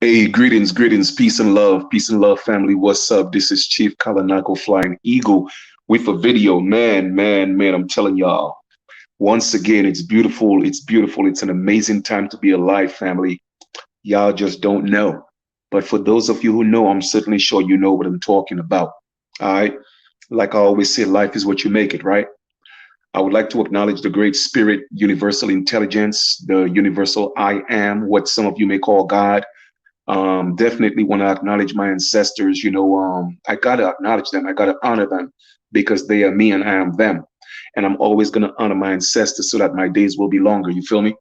Hey, greetings, peace and love, family. What's up? This is Chief Kalinago Flying Eagle with a video. Man, I'm telling y'all, once again, it's beautiful. It's beautiful. It's an amazing time to be alive, family. Y'all just don't know. But for those of you who know, I'm certainly sure you know what I'm talking about. All right. Like I always say, life is what you make it, right? I would like to acknowledge the great spirit, universal intelligence, the universal I am, what some of you may call God. Definitely want to acknowledge my ancestors. I gotta acknowledge them. I gotta honor them because they are me and I am them. And I'm always gonna honor my ancestors so that my days will be longer. You feel me?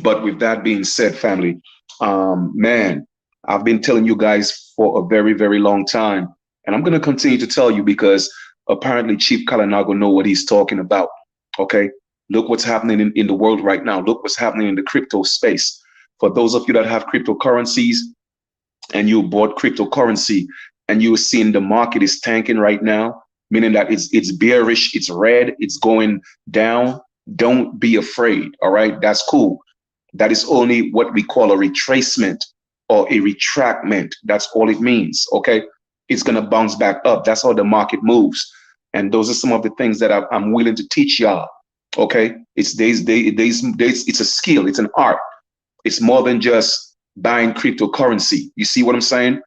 But with that being said, family, man, I've been telling you guys for a very, very long time, and I'm gonna continue to tell you because apparently Chief Kalinago know what he's talking about. Okay, look what's happening in the world right now. Look what's happening in the crypto space. For those of you that have cryptocurrencies, and you bought cryptocurrency and you're seeing the market is tanking right now, meaning that it's bearish, it's red, it's going down, don't be afraid. All right, that's cool. That is only what we call a retracement or a retractment. That's all it means. Okay, it's gonna bounce back up. That's how the market moves. And those are some of the things that I'm willing to teach y'all. Okay, it's days, it's a skill, it's an art. It's more than just buying cryptocurrency. You see what I'm saying?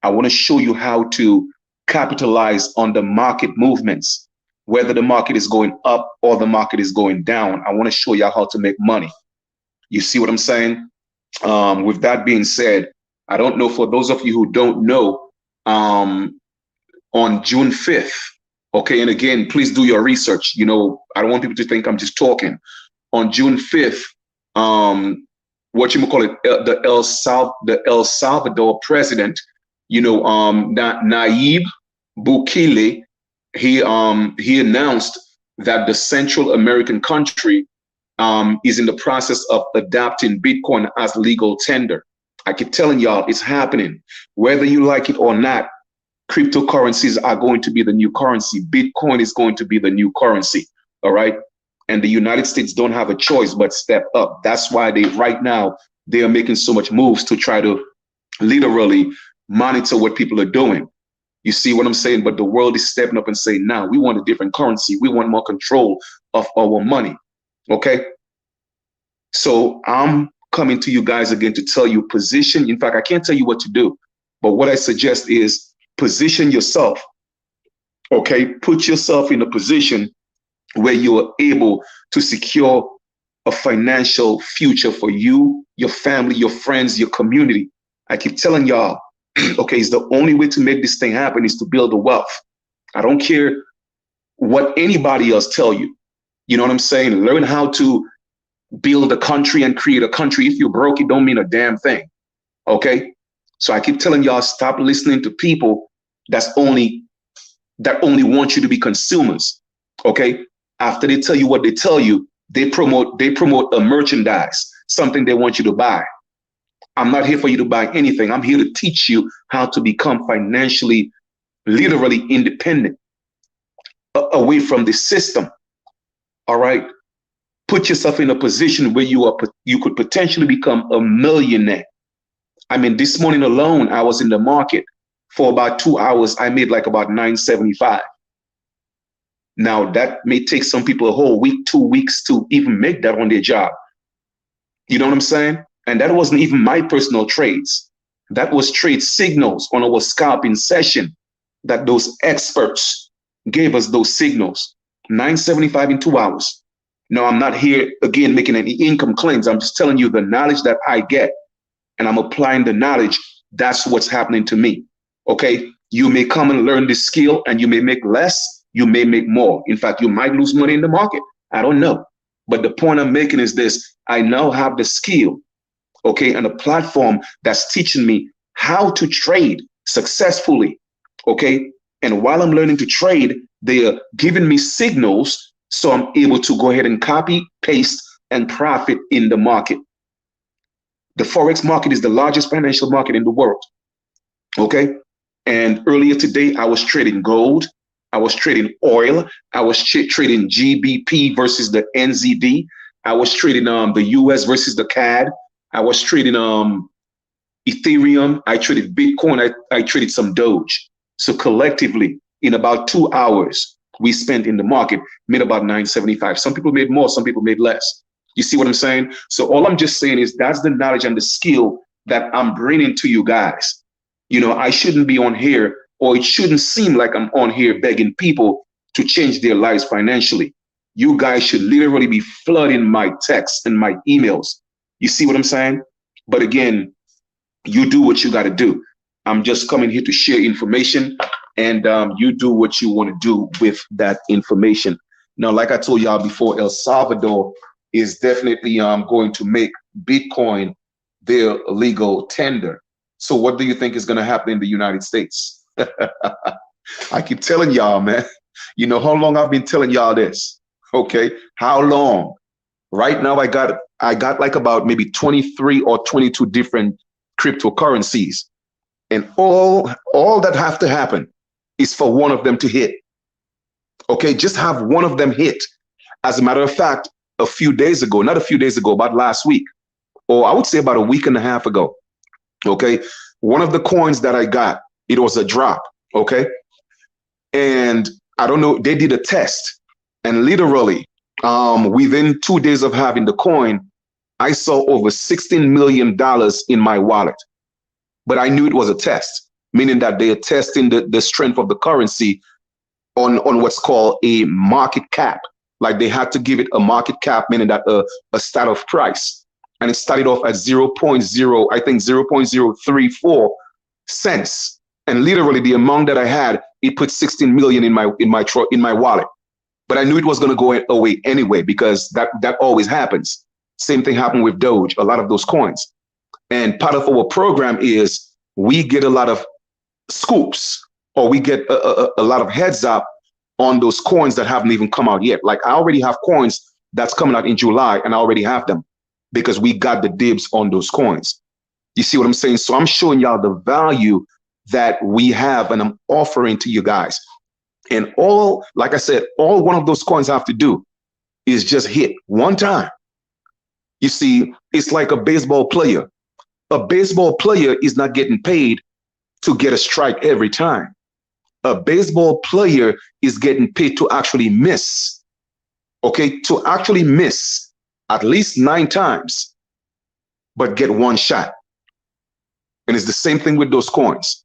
I want to show you how to capitalize on the market movements, whether the market is going up or the market is going down. I want to show you how to make money. You see what I'm saying? With that being said, I don't know for those of you who don't know, um, on June 5th, okay, and again, please do your research. I don't want people to think I'm just talking. On June 5th, what you call it, the El Salvador president, Nayib Bukele, he announced that the Central American country is in the process of adopting Bitcoin as legal tender. I keep telling y'all, it's happening. Whether you like it or not, cryptocurrencies are going to be the new currency. Bitcoin is going to be the new currency. All right. And the United States don't have a choice but step up. That's why right now they are making so much moves to try to literally monitor what people are doing. You see what I'm saying? But the world is stepping up and saying, now we want a different currency. We want more control of our money. Okay. So I'm coming to you guys again to tell you position. In fact, I can't tell you what to do, but what I suggest is position yourself. Okay. Put yourself in a position where you are able to secure a financial future for you, your family, your friends, your community. I keep telling y'all, okay, it's the only way to make this thing happen is to build the wealth. I don't care what anybody else tell you. You know what I'm saying? Learn how to build a country and create a country. If you're broke, it don't mean a damn thing. Okay? So I keep telling y'all, stop listening to people that only want you to be consumers. Okay? After they tell you what they tell you, they promote a merchandise, something they want you to buy. I'm not here for you to buy anything. I'm here to teach you how to become financially, literally independent, away from the system. All right. Put yourself in a position where you could potentially become a millionaire. I mean, this morning alone, I was in the market for about 2 hours. I made like about 975. Now that may take some people a whole week, 2 weeks to even make that on their job. You know what I'm saying? And that wasn't even my personal trades. That was trade signals on our scalping session that those experts gave us those signals. 975 in 2 hours. Now, I'm not here again making any income claims. I'm just telling you the knowledge that I get and I'm applying the knowledge. That's what's happening to me. Okay. You may come and learn this skill and you may make less, you may make more. In fact, you might lose money in the market. I don't know. But the point I'm making is this: I now have the skill, okay, and a platform that's teaching me how to trade successfully, okay? And while I'm learning to trade, they are giving me signals so I'm able to go ahead and copy, paste, and profit in the market. The Forex market is the largest financial market in the world, okay? And earlier today, I was trading gold. I was trading oil. I was trading GBP versus the NZD. I was trading the US versus the CAD. I was trading Ethereum, I traded Bitcoin, I traded some Doge. So collectively, in about 2 hours, we spent in the market, made about 975. Some people made more, some people made less. You see what I'm saying? So all I'm just saying is that's the knowledge and the skill that I'm bringing to you guys. I shouldn't be on here, or it shouldn't seem like I'm on here begging people to change their lives financially. You guys should literally be flooding my texts and my emails. You see what I'm saying? But again, you do what you got to do. I'm just coming here to share information, and you do what you want to do with that information. Now, like I told y'all before, El Salvador is definitely going to make Bitcoin their legal tender. So what do you think is going to happen in the United States? I keep telling y'all, man, how long I've been telling y'all this? Okay, how long? Right now, I got like about maybe 23 or 22 different cryptocurrencies, and all that have to happen is for one of them to hit. Okay, just have one of them hit. As a matter of fact, not a few days ago, about last week, or I would say about a week and a half ago. Okay, one of the coins that I got, it was a drop. Okay, and I don't know, they did a test, and literally within 2 days of having the coin, I saw over $16 million in my wallet. But I knew it was a test, meaning that they are testing the strength of the currency on what's called a market cap. Like they had to give it a market cap, meaning that a start of price. And it started off at 0.034 cents. And literally the amount that I had, it put 16 million in my wallet. But I knew it was going to go away anyway, because that always happens. Same thing happened with Doge, a lot of those coins. And part of our program is we get a lot of scoops, or we get a lot of heads up on those coins that haven't even come out yet. Like I already have coins that's coming out in July, and I already have them because we got the dibs on those coins. You see what I'm saying? So I'm showing y'all the value that we have, and I'm offering to you guys. And like I said, all one of those coins have to do is just hit one time. You see, it's like a baseball player. A baseball player is not getting paid to get a strike every time. A baseball player is getting paid to actually miss. Okay, to actually miss at least 9 times, but get one shot. And it's the same thing with those coins.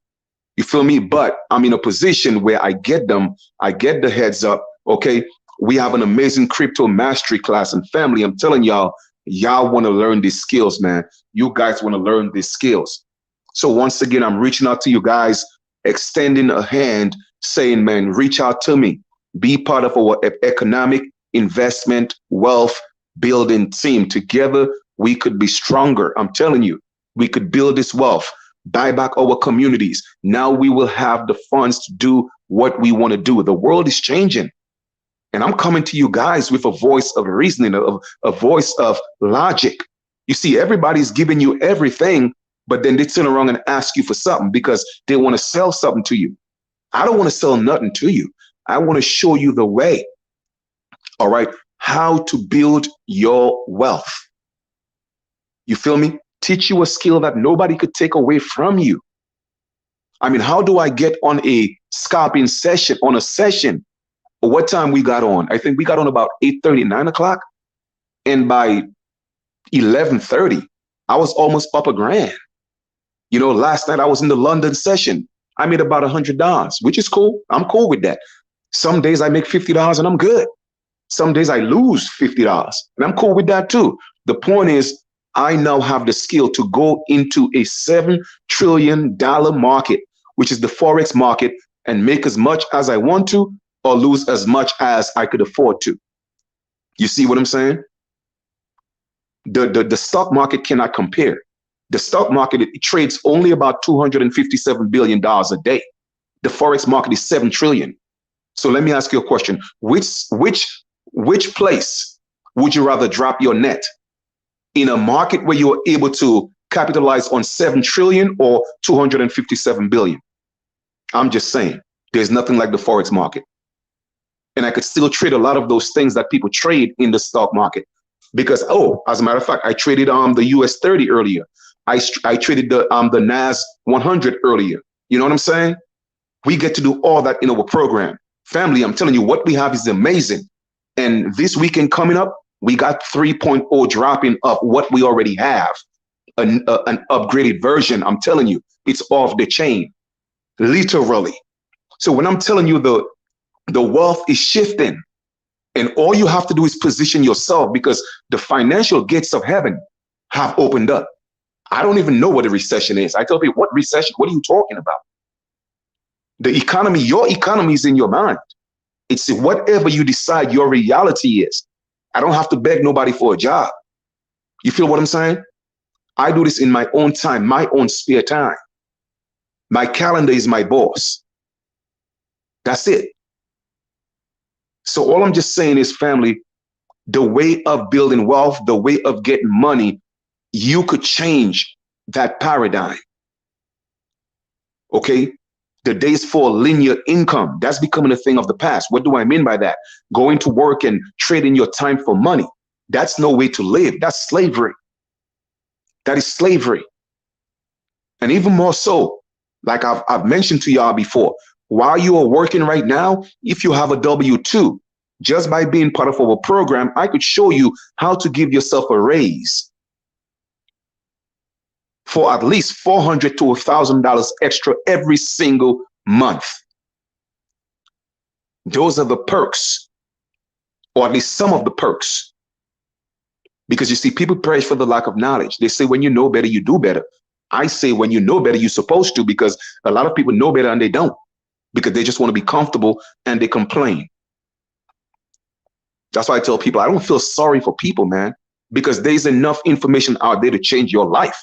You feel me? But I'm in a position where I get them, I get the heads up. Okay, we have an amazing crypto mastery class, and family, I'm telling y'all, y'all want to learn these skills, man. You guys want to learn these skills. So once again, I'm reaching out to you guys, extending a hand, saying, man, reach out to me. Be part of our economic investment wealth building team. Together, we could be stronger. I'm telling you, we could build this wealth, buy back our communities. Now we will have the funds to do what we want to do. The world is changing. And I'm coming to you guys with a voice of reasoning, a voice of logic. You see, everybody's giving you everything, but then they turn around and ask you for something because they want to sell something to you. I don't want to sell nothing to you. I want to show you the way, all right, how to build your wealth. You feel me? Teach you a skill that nobody could take away from you. I mean, how do I get on a scalping session, on a session? What time we got on? I think we got on about 8:30, 9 o'clock. And by 11:30, I was almost up $1,000. You know, last night I was in the London session. I made about $100, which is cool. I'm cool with that. Some days I make $50 and I'm good. Some days I lose $50 and I'm cool with that too. The point is, I now have the skill to go into a $7 trillion market, which is the Forex market, and make as much as I want to or lose as much as I could afford to. You see what I'm saying? The stock market cannot compare. The stock market, it trades only about $257 billion a day. The Forex market is 7 trillion. So let me ask you a question. Which place would you rather drop your net? In a market where you're able to capitalize on 7 trillion or 257 billion? I'm just saying, there's nothing like the Forex market. And I could still trade a lot of those things that people trade in the stock market. Because, as a matter of fact, I traded the US 30 earlier. I traded the NAS 100 earlier. You know what I'm saying? We get to do all that in our program. Family, I'm telling you, what we have is amazing. And this weekend coming up, we got 3.0 dropping of what we already have, an upgraded version. I'm telling you, it's off the chain, literally. So when I'm telling you the wealth is shifting, and all you have to do is position yourself, because the financial gates of heaven have opened up. I don't even know what a recession is. I tell people, what recession? What are you talking about? The economy, your economy is in your mind. It's whatever you decide your reality is. I don't have to beg nobody for a job. You feel what I'm saying? I do this in my own time, my own spare time. My calendar is my boss. That's it. So all I'm just saying is, family, the way of building wealth, the way of getting money, you could change that paradigm. Okay? The days for linear income, that's becoming a thing of the past. What do I mean by that? Going to work and trading your time for money. That's no way to live. That's slavery. That is slavery. And even more so, like I've mentioned to y'all before, while you are working right now, if you have a W-2, just by being part of our program, I could show you how to give yourself a raise for at least $400 to $1,000 extra every single month. Those are the perks, or at least some of the perks. Because you see, people perish for the lack of knowledge. They say when you know better, you do better. I say when you know better, you're supposed to, because a lot of people know better and they don't, because they just want to be comfortable and they complain. That's why I tell people, I don't feel sorry for people, man, because there's enough information out there to change your life.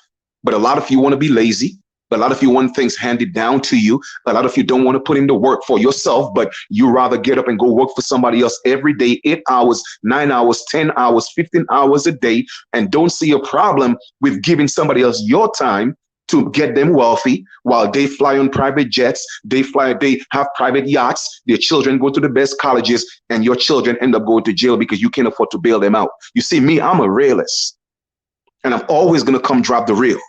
But a lot of you want to be lazy. A lot of you want things handed down to you. A lot of you don't want to put in the work for yourself, but you rather get up and go work for somebody else every day, 8 hours, 9 hours, 10 hours, 15 hours a day, and don't see a problem with giving somebody else your time to get them wealthy while they fly on private jets, they have private yachts, their children go to the best colleges, and your children end up going to jail because you can't afford to bail them out. You see, me, I'm a realist, and I'm always going to come drop the real.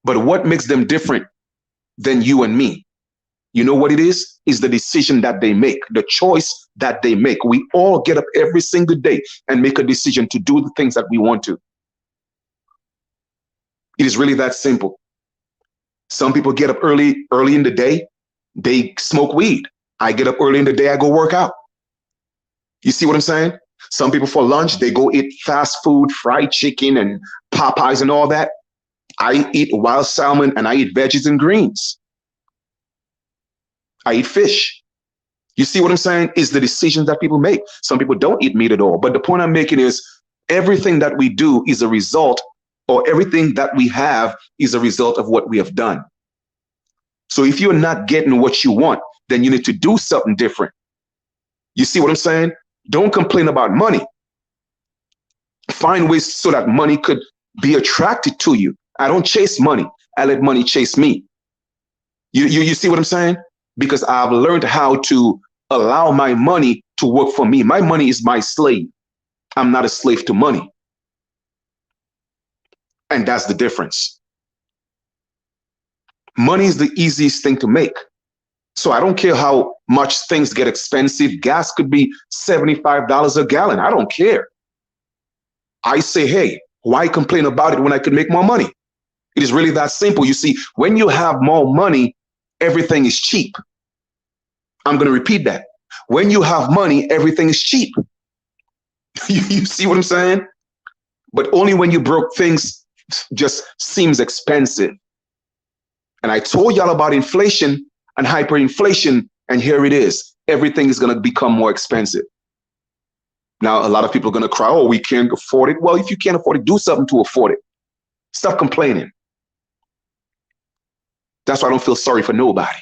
But what makes them different than you and me? You know what it is? Is the decision that they make, the choice that they make. We all get up every single day and make a decision to do the things that we want to. It is really that simple. Some people get up early in the day, they smoke weed. I get up early in the day, I go work out. You see what I'm saying? Some people for lunch, they go eat fast food, fried chicken and Popeyes and all that. I eat wild salmon and I eat veggies and greens. I eat fish. You see what I'm saying? Is the decisions that people make. Some people don't eat meat at all. But the point I'm making is everything that we do is a result, or everything that we have is a result of what we have done. So if you're not getting what you want, then you need to do something different. You see what I'm saying? Don't complain about money. Find ways so that money could be attracted to you. I don't chase money. I let money chase me. You see what I'm saying? Because I've learned how to allow my money to work for me. My money is my slave. I'm not a slave to money. And that's the difference. Money is the easiest thing to make. So I don't care how much things get expensive. Gas could be $75 a gallon. I don't care. I say, hey, why complain about it when I can make more money? It is really that simple. You see, when you have more money, everything is cheap. I'm going to repeat that. When you have money, everything is cheap. You see what I'm saying? But only when you broke, things just seems expensive. And I told y'all about inflation and hyperinflation, and here it is. Everything is going to become more expensive. Now, a lot of people are going to cry, oh, we can't afford it. Well, if you can't afford it, do something to afford it. Stop complaining. That's why I don't feel sorry for nobody.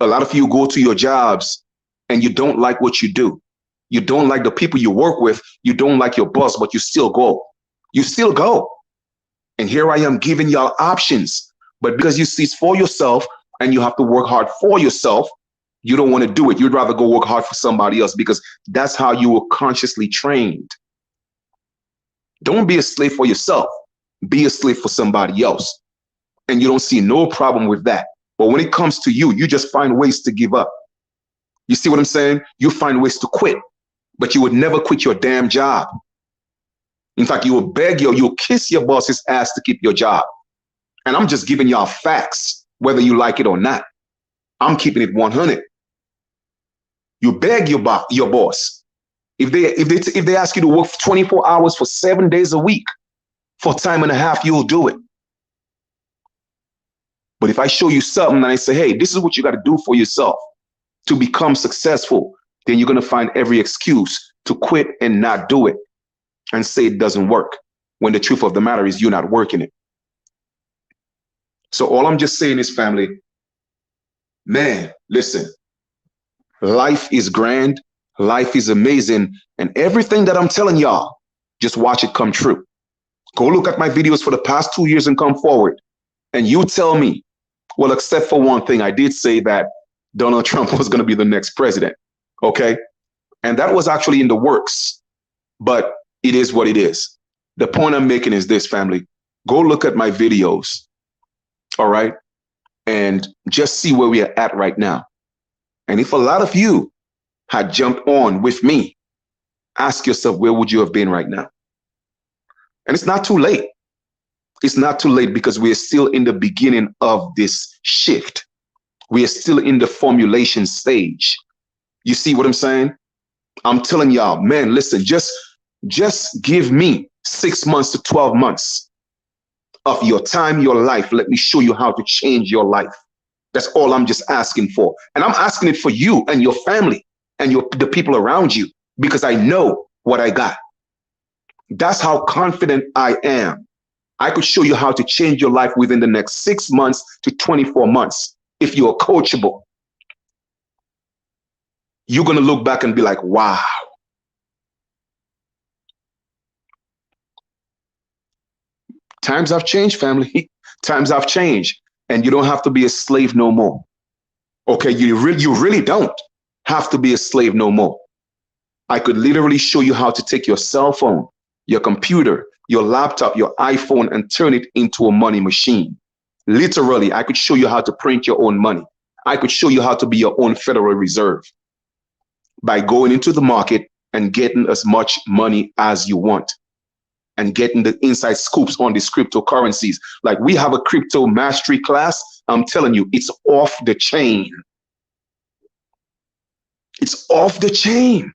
A lot of you go to your jobs and you don't like what you do. You don't like the people you work with. You don't like your boss, but you still go. You still go. And here I am giving y'all options. But because you see it's for yourself and you have to work hard for yourself, You don't want to do it. You'd rather go work hard for somebody else because that's how you were consciously trained. Don't be a slave for yourself. Be a slave for somebody else. And you don't see no problem with that. But when it comes to you, you just find ways to give up. You see what I'm saying? You find ways to quit, but you would never quit your damn job. In fact, you will beg you'll kiss your boss's ass to keep your job. And I'm just giving y'all facts, whether you like it or not. I'm keeping it 100. You beg your boss. If they ask you to work 24 hours for 7 days a week for time and a half, you'll do it. But if I show you something and I say, hey, this is what you got to do for yourself to become successful, then you're going to find every excuse to quit and not do it and say it doesn't work, when the truth of the matter is you're not working it. So all I'm just saying is, family, man, listen, life is grand, life is amazing, and everything that I'm telling y'all, just watch it come true. Go look at my videos for the past 2 years and come forward, and you tell me, well, except for one thing, I did say that Donald Trump was going to be the next president, okay? And that was actually in the works, but it is what it is. The point I'm making is this, family. Go look at my videos, all right? And just see where we are at right now. And if a lot of you had jumped on with me, ask yourself, where would you have been right now? And it's not too late. It's not too late because we are still in the beginning of this shift. We are still in the formulation stage. You see what I'm saying? I'm telling y'all, man, listen, just give me 6 months to 12 months of your time, your life. Let me show you how to change your life. That's all I'm just asking for. And I'm asking it for you and your family and the people around you, because I know what I got. That's how confident I am. I could show you how to change your life within the next 6 months to 24 months. If you're coachable, you're going to look back and be like, wow. Times have changed, family. Times have changed. And you don't have to be a slave no more. Okay, you really don't have to be a slave no more. I could literally show you how to take your cell phone, your computer, your laptop, your iPhone, and turn it into a money machine. Literally, I could show you how to print your own money. I could show you how to be your own Federal Reserve by going into the market and getting as much money as you want and getting the inside scoops on these cryptocurrencies. Like, we have a crypto mastery class. I'm telling you, it's off the chain. It's off the chain.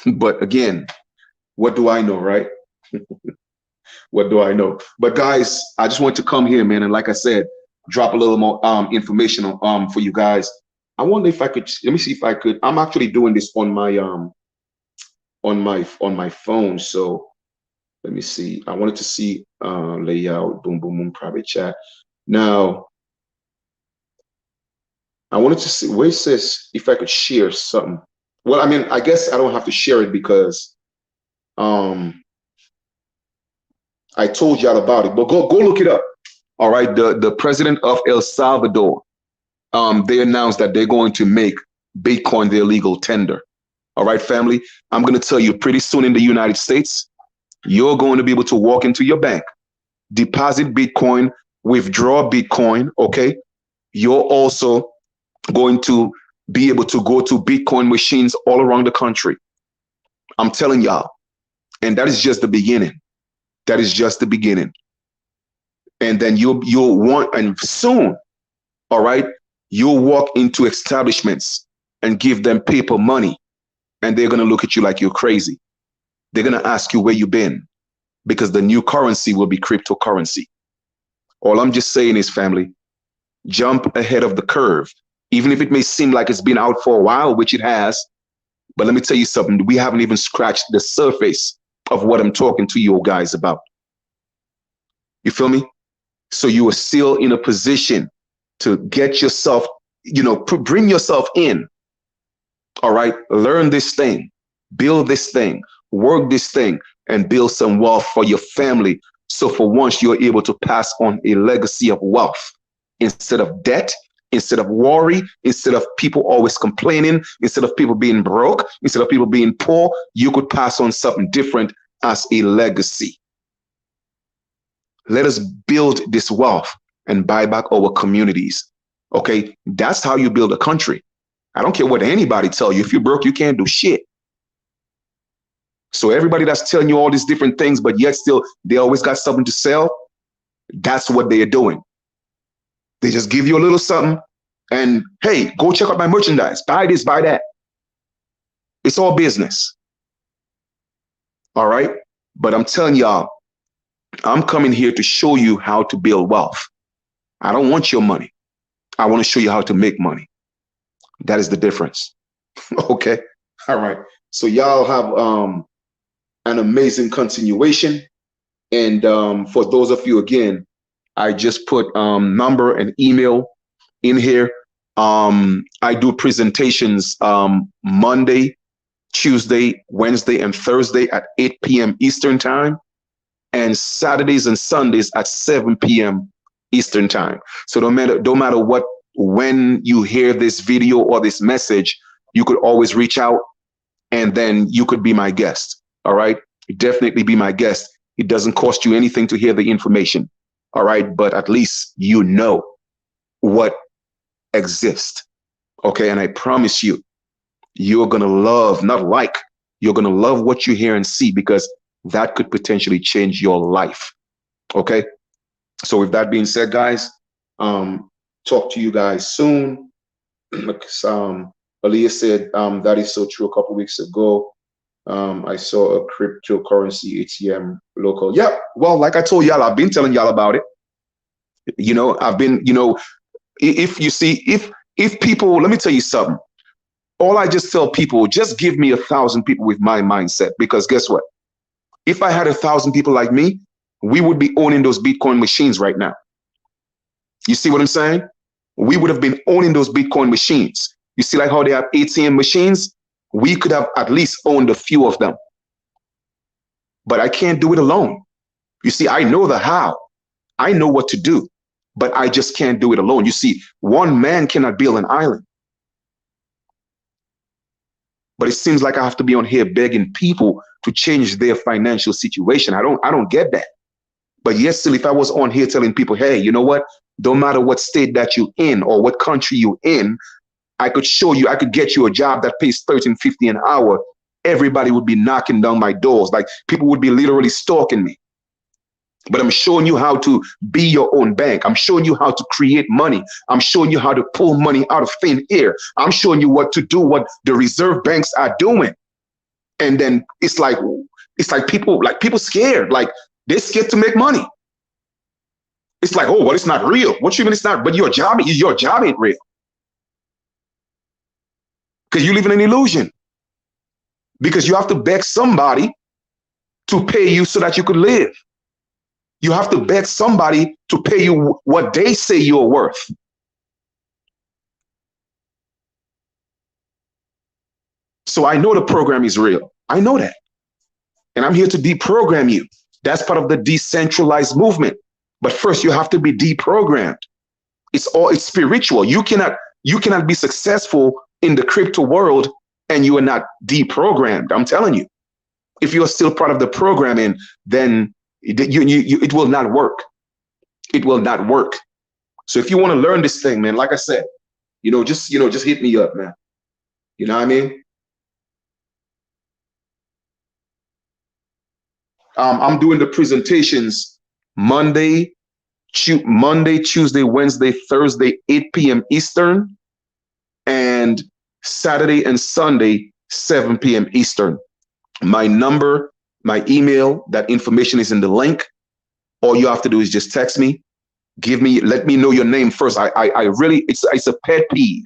But again, what do I know, right? What do I know? But guys, I just want to come here, man, and like I said, drop a little more information for you guys. I wonder if I could, let me see if I could. I'm actually doing this on my phone. So let me see. I wanted to see layout, boom, boom, boom, private chat. Now, I wanted to see where it says if I could share something. Well, I mean, I guess I don't have to share it because I told y'all about it, but go look it up. All right, the president of El Salvador, they announced that they're going to make Bitcoin their legal tender. All right, family, I'm going to tell you, pretty soon in the United States, you're going to be able to walk into your bank, deposit Bitcoin, withdraw Bitcoin. Okay, you're also going to be able to go to Bitcoin machines all around the country. I'm telling y'all, and that is just the beginning. That is just the beginning. And then you'll want, and soon, all right, you'll walk into establishments and give them paper money, and they're going to look at you like you're crazy. They're going to ask you where you've been, because the new currency will be cryptocurrency. All I'm just saying is, family, jump ahead of the curve, even if it may seem like it's been out for a while, which it has. But let me tell you something, we haven't even scratched the surface of what I'm talking to you guys about. You feel me? So you are still in a position to get yourself, bring yourself in. All right, learn this thing, build this thing, work this thing, and build some wealth for your family. So for once, you're able to pass on a legacy of wealth instead of debt, Instead of worry, instead of people always complaining, instead of people being broke, instead of people being poor, you could pass on something different as a legacy. Let us build this wealth and buy back our communities. Okay, that's how you build a country. I don't care what anybody tell you. If you're broke, you can't do shit. So everybody that's telling you all these different things, but yet still they always got something to sell, that's what they are doing. They just give you a little something and, hey, go check out my merchandise. Buy this, buy that. It's all business. All right. But I'm telling y'all, I'm coming here to show you how to build wealth. I don't want your money. I want to show you how to make money. That is the difference. Okay. All right. So y'all have an amazing continuation. And for those of you, again, I just put number and email in here. I do presentations Monday, Tuesday, Wednesday, and Thursday at 8 p.m. Eastern time, and Saturdays and Sundays at 7 p.m. Eastern time. So don't matter what, when you hear this video or this message, you could always reach out and then you could be my guest. All right. Definitely be my guest. It doesn't cost you anything to hear the information. All right. But at least you know what exists. Okay. And I promise you, you're going to love, not like, you're going to love what you hear and see, because that could potentially change your life. Okay. So with that being said, guys, talk to you guys soon. Aaliyah said, that is so true. A couple weeks ago, I saw a cryptocurrency ATM local. Yeah, well, like I told y'all, I've been telling y'all about it. You know, I've been, you know, if you see, if people, let me tell you something. All I just tell people, just give me 1,000 people with my mindset, because guess what? If I had 1,000 people like me, we would be owning those Bitcoin machines right now. You see what I'm saying? We would have been owning those Bitcoin machines. You see, like how they have ATM machines? We could have at least owned a few of them. But I can't do it alone. You see, I know the how. I know what to do, but I just can't do it alone. You see, one man cannot build an island. But it seems like I have to be on here begging people to change their financial situation. I don't get that. But yes, still, if I was on here telling people, hey, you know what? Don't matter what state that you're in or what country you're in, I could show you, I could get you a job that pays $13.50 an hour. Everybody would be knocking down my doors. Like, people would be literally stalking me. But I'm showing you how to be your own bank. I'm showing you how to create money. I'm showing you how to pull money out of thin air. I'm showing you what to do, what the reserve banks are doing. And then it's like people scared. Like, they're scared to make money. It's like, oh, well, it's not real. What you mean it's not? But your job ain't real. Because you live in an illusion. Because you have to beg somebody to pay you so that you could live. You have to beg somebody to pay you what they say you're worth. So I know the program is real. I know that. And I'm here to deprogram you. That's part of the decentralized movement. But first, you have to be deprogrammed. It's spiritual. You cannot be successful in the crypto world and you are not deprogrammed. I'm telling you. If you're still part of the programming, then it will not work. It will not work. So if you want to learn this thing, man, like I said, just hit me up, man. You know what I mean? I'm doing the presentations Monday, Tuesday, Wednesday, Thursday, 8 p.m. Eastern, and Saturday and Sunday, 7 p.m. Eastern. My number, my email, that information is in the link. All you have to do is just text me. Let me know your name first. I really, it's a pet peeve.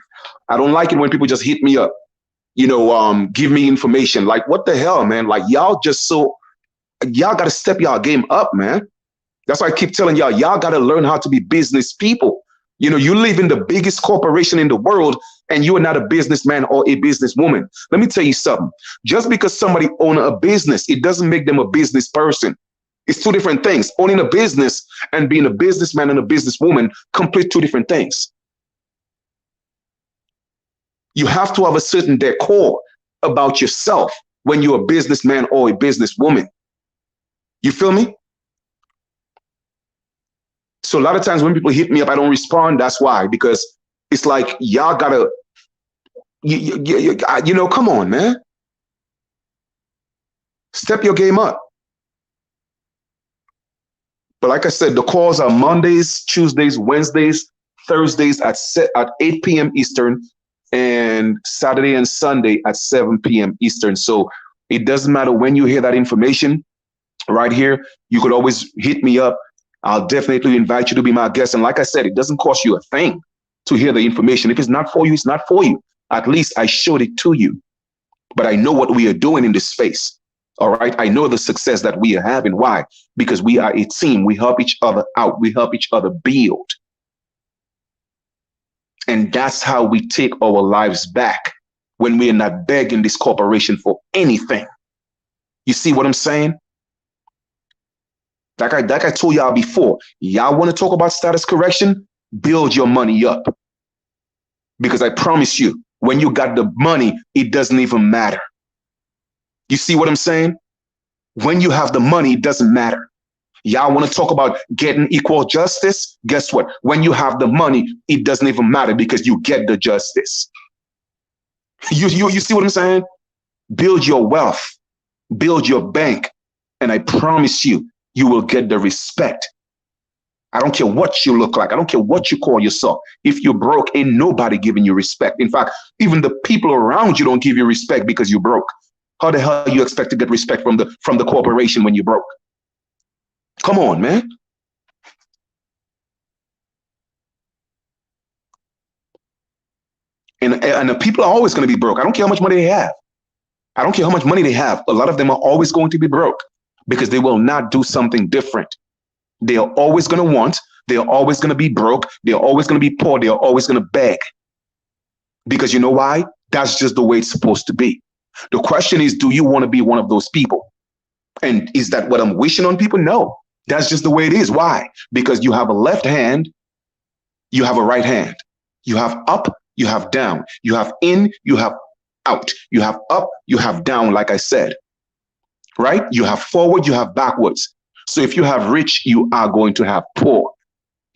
I don't like it when people just hit me up, give me information. Like, what the hell, man? Like, y'all got to step y'all game up, man. That's why I keep telling y'all got to learn how to be business people. You live in the biggest corporation in the world and you are not a businessman or a businesswoman. Let me tell you something. Just because somebody owns a business, it doesn't make them a business person. It's two different things. Owning a business and being a businessman and a businesswoman, complete two different things. You have to have a certain decor about yourself when you're a businessman or a businesswoman. You feel me? So a lot of times when people hit me up, I don't respond. That's why, because it's like y'all gotta, come on, man, step your game up. But like I said, the calls are Mondays, Tuesdays, Wednesdays, Thursdays at 8 p.m. Eastern, and Saturday and Sunday at 7 p.m. Eastern. So it doesn't matter when you hear that information right here, you could always hit me up. I'll definitely invite you to be my guest. And like I said, it doesn't cost you a thing to hear the information. If it's not for you, it's not for you. At least I showed it to you. But I know what we are doing in this space. All right. I know the success that we are having. Why? Because we are a team. We help each other out. We help each other build. And that's how we take our lives back when we are not begging this corporation for anything. You see what I'm saying? Like I told y'all before, y'all want to talk about status correction? Build your money up. Because I promise you, when you got the money, it doesn't even matter. You see what I'm saying? When you have the money, it doesn't matter. Y'all want to talk about getting equal justice? Guess what? When you have the money, it doesn't even matter because you get the justice. You see what I'm saying? Build your wealth, build your bank, and I promise you, you will get the respect. I don't care what you look like. I don't care what you call yourself. If you're broke, ain't nobody giving you respect. In fact, even the people around you don't give you respect because you're broke. How the hell you expect to get respect from the corporation when you're broke? Come on, man. And the people are always going to be broke. I don't care how much money they have. I don't care how much money they have. A lot of them are always going to be broke because they will not do something different. They are always going to want. They are always going to be broke. They are always going to be poor. They are always going to beg. Because you know why? That's just the way it's supposed to be. The question is, do you want to be one of those people? And is that what I'm wishing on people? No, that's just the way it is. Why? Because you have a left hand, you have a right hand. You have up, you have down. You have in, you have out. You have up, you have down, like I said. Right? You have forward, you have backwards. So if you have rich, you are going to have poor.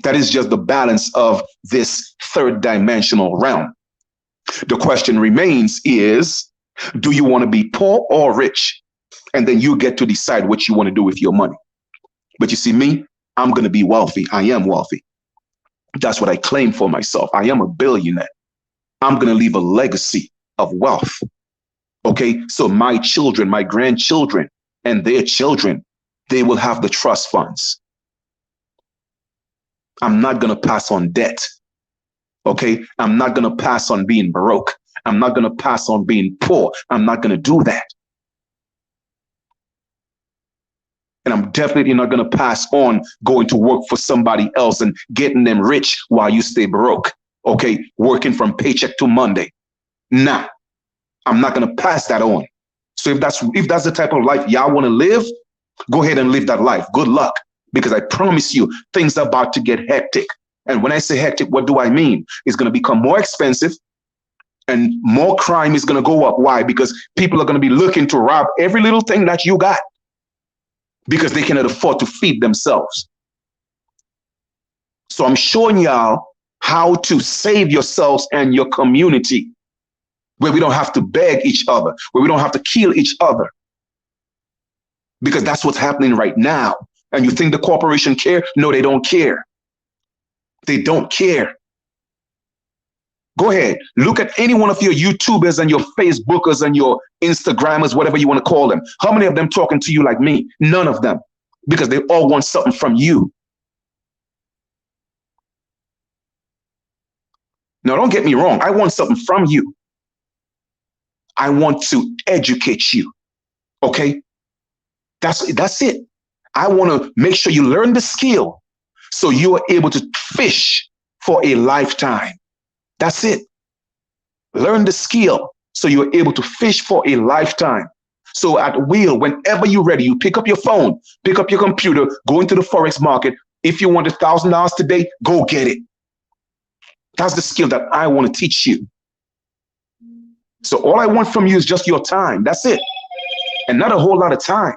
That is just the balance of this third dimensional realm. The question remains is, do you want to be poor or rich? And then you get to decide what you want to do with your money. But you see me, I'm going to be wealthy. I am wealthy. That's what I claim for myself. I am a billionaire. I'm going to leave a legacy of wealth. Okay, so my children, my grandchildren, and their children, they will have the trust funds. I'm not going to pass on debt. Okay, I'm not going to pass on being broke. I'm not going to pass on being poor. I'm not going to do that. And I'm definitely not going to pass on going to work for somebody else and getting them rich while you stay broke. Okay, working from paycheck to Monday. Nah, I'm not going to pass that on. So if that's the type of life y'all want to live, go ahead and live that life. Good luck. Because I promise you, things are about to get hectic. And when I say hectic, what do I mean? It's going to become more expensive and more crime is going to go up. Why? Because people are going to be looking to rob every little thing that you got because they cannot afford to feed themselves. So I'm showing y'all how to save yourselves and your community where we don't have to beg each other, where we don't have to kill each other. Because that's what's happening right now. And you think the corporation care? No, they don't care. They don't care. Go ahead. Look at any one of your YouTubers and your Facebookers and your Instagrammers, whatever you want to call them. How many of them talking to you like me? None of them. Because they all want something from you. Now, don't get me wrong. I want something from you. I want to educate you. Okay? That's it. I want to make sure you learn the skill so you are able to fish for a lifetime. That's it. Learn the skill so you're able to fish for a lifetime. So at will, whenever you're ready, you pick up your phone, pick up your computer, go into the Forex market. If you want $1,000 today, go get it. That's the skill that I want to teach you. So all I want from you is just your time. That's it. And not a whole lot of time.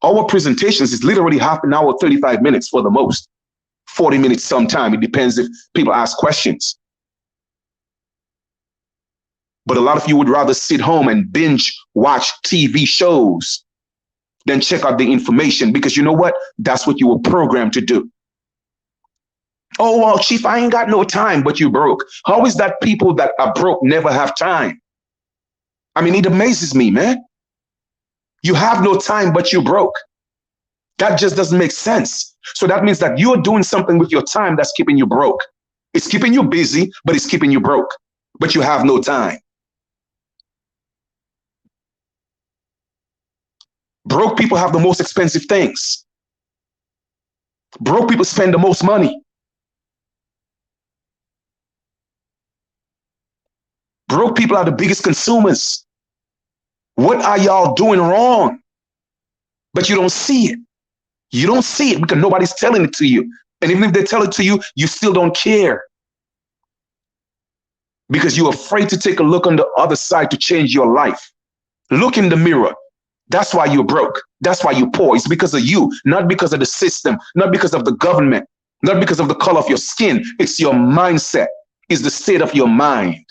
Our presentations is literally half an hour, 35 minutes for the most. 40 minutes sometime. It depends if people ask questions. But a lot of you would rather sit home and binge watch TV shows than check out the information, because you know what? That's what you were programmed to do. Oh, well, Chief, I ain't got no time, but you broke. How is that people that are broke never have time? I mean, it amazes me, man. You have no time, but you broke. That just doesn't make sense. So that means that you're doing something with your time that's keeping you broke. It's keeping you busy, but it's keeping you broke. But you have no time. Broke people have the most expensive things. Broke people spend the most money. Broke people are the biggest consumers. What are y'all doing wrong? But you don't see it. You don't see it because nobody's telling it to you. And even if they tell it to you, you still don't care. Because you're afraid to take a look on the other side to change your life. Look in the mirror. That's why you're broke. That's why you're poor. It's because of you, not because of the system, not because of the government, not because of the color of your skin. It's your mindset. It's the state of your mind.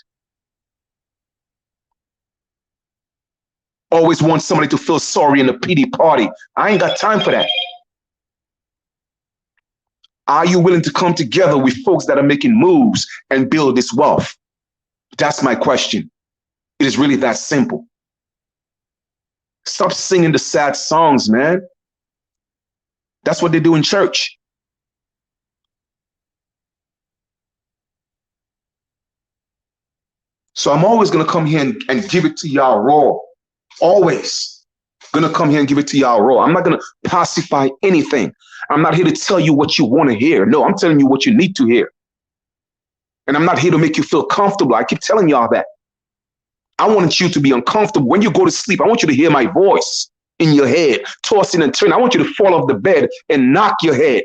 Always want somebody to feel sorry in a pity party. I ain't got time for that. Are you willing to come together with folks that are making moves and build this wealth? That's my question. It is really that simple. Stop singing the sad songs, man. That's what they do in church. So I'm always going to come here and give it to y'all raw. Always going to come here and give it to y'all raw. I'm not going to pacify anything. I'm not here to tell you what you want to hear. No, I'm telling you what you need to hear. And I'm not here to make you feel comfortable. I keep telling y'all that. I want you to be uncomfortable. When you go to sleep, I want you to hear my voice in your head, tossing and turning. I want you to fall off the bed and knock your head.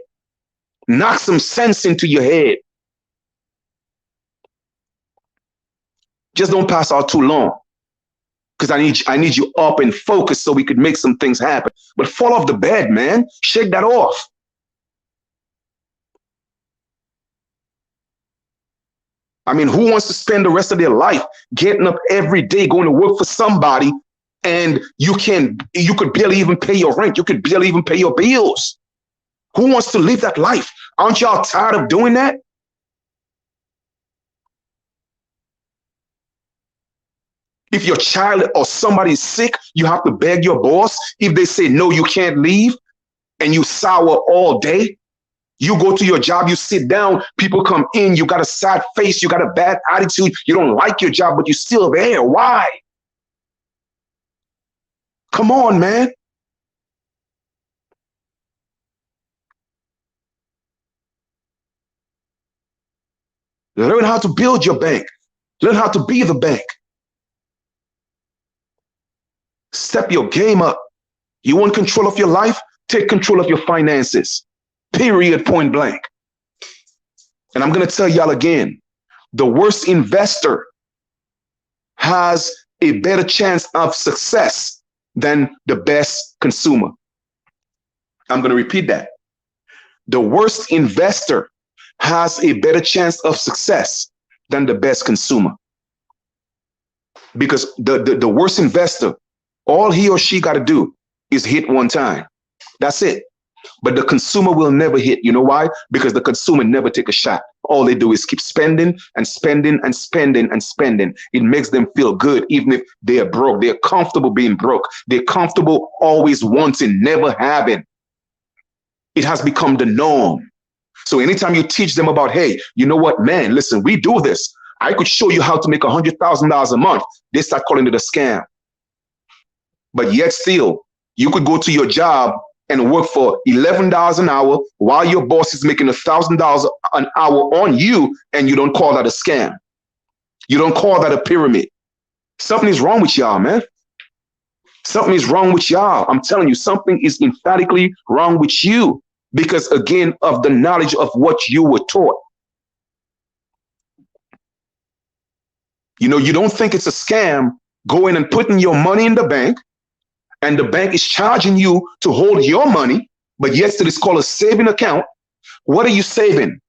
Knock some sense into your head. Just don't pass out too long. Because I need you up and focused so we could make some things happen. But fall off the bed, man. Shake that off. I mean, who wants to spend the rest of their life getting up every day, going to work for somebody, and you could barely even pay your rent. You could barely even pay your bills. Who wants to live that life? Aren't y'all tired of doing that? If your child or somebody is sick, you have to beg your boss. If they say, no, you can't leave, and you sour all day, you go to your job, you sit down, people come in, you got a sad face, you got a bad attitude, you don't like your job, but you're still there. Why? Come on, man. Learn how to build your bank. Learn how to be the bank. Step your game up. You want control of your life? Take control of your finances. Period, point blank. And I'm going to tell y'all again, the worst investor has a better chance of success than the best consumer. I'm going to repeat that. The worst investor has a better chance of success than the best consumer. Because the worst investor, all he or she got to do is hit one time. That's it. But the consumer will never hit. You know why? Because the consumer never take a shot. All they do is keep spending and spending and spending and spending. It makes them feel good, even if they're broke. They're comfortable being broke. They're comfortable always wanting, never having. It has become the norm. So anytime you teach them about, hey, you know what, man, listen, we do this. I could show you how to make $100,000 a month. They start calling it a scam. But yet still, you could go to your job and work for $11 an hour while your boss is making $1,000 an hour on you, and you don't call that a scam. You don't call that a pyramid. Something is wrong with y'all, man. Something is wrong with y'all. I'm telling you, something is emphatically wrong with you because, again, of the knowledge of what you were taught. You know, you don't think it's a scam going and putting your money in the bank, and the bank is charging you to hold your money, but yet still it's called a saving account. What are you saving?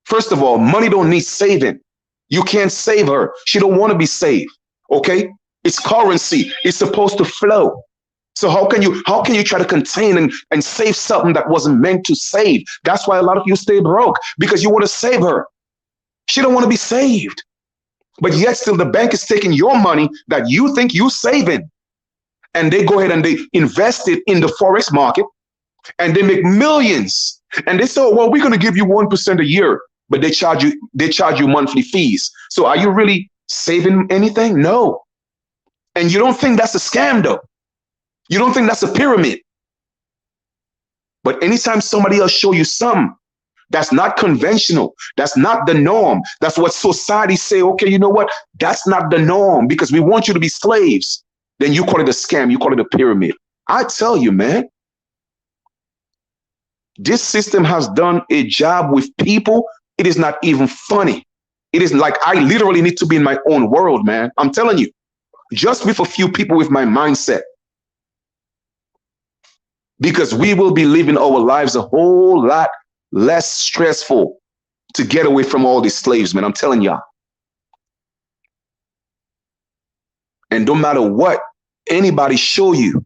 First of all, money don't need saving. You can't save her. She don't want to be saved. Okay? It's currency. It's supposed to flow. So how can you try to contain and save something that wasn't meant to save? That's why a lot of you stay broke, because you want to save her. She don't want to be saved. But yet still the bank is taking your money that you think you're saving, and they go ahead and they invest it in the forex market, and they make millions. And they say, oh, well, we're going to give you 1% a year, but they charge you monthly fees. So are you really saving anything? No. And you don't think that's a scam, though. You don't think that's a pyramid. But anytime somebody else show you something that's not conventional, that's not the norm, that's what society say, okay, you know what? That's not the norm because we want you to be slaves. Then you call it a scam, you call it a pyramid. I tell you, man, this system has done a job with people. It is not even funny. It is like I literally need to be in my own world, man. I'm telling you, just with a few people with my mindset. Because we will be living our lives a whole lot less stressful to get away from all these slaves, man. I'm telling y'all. And no matter what anybody show you,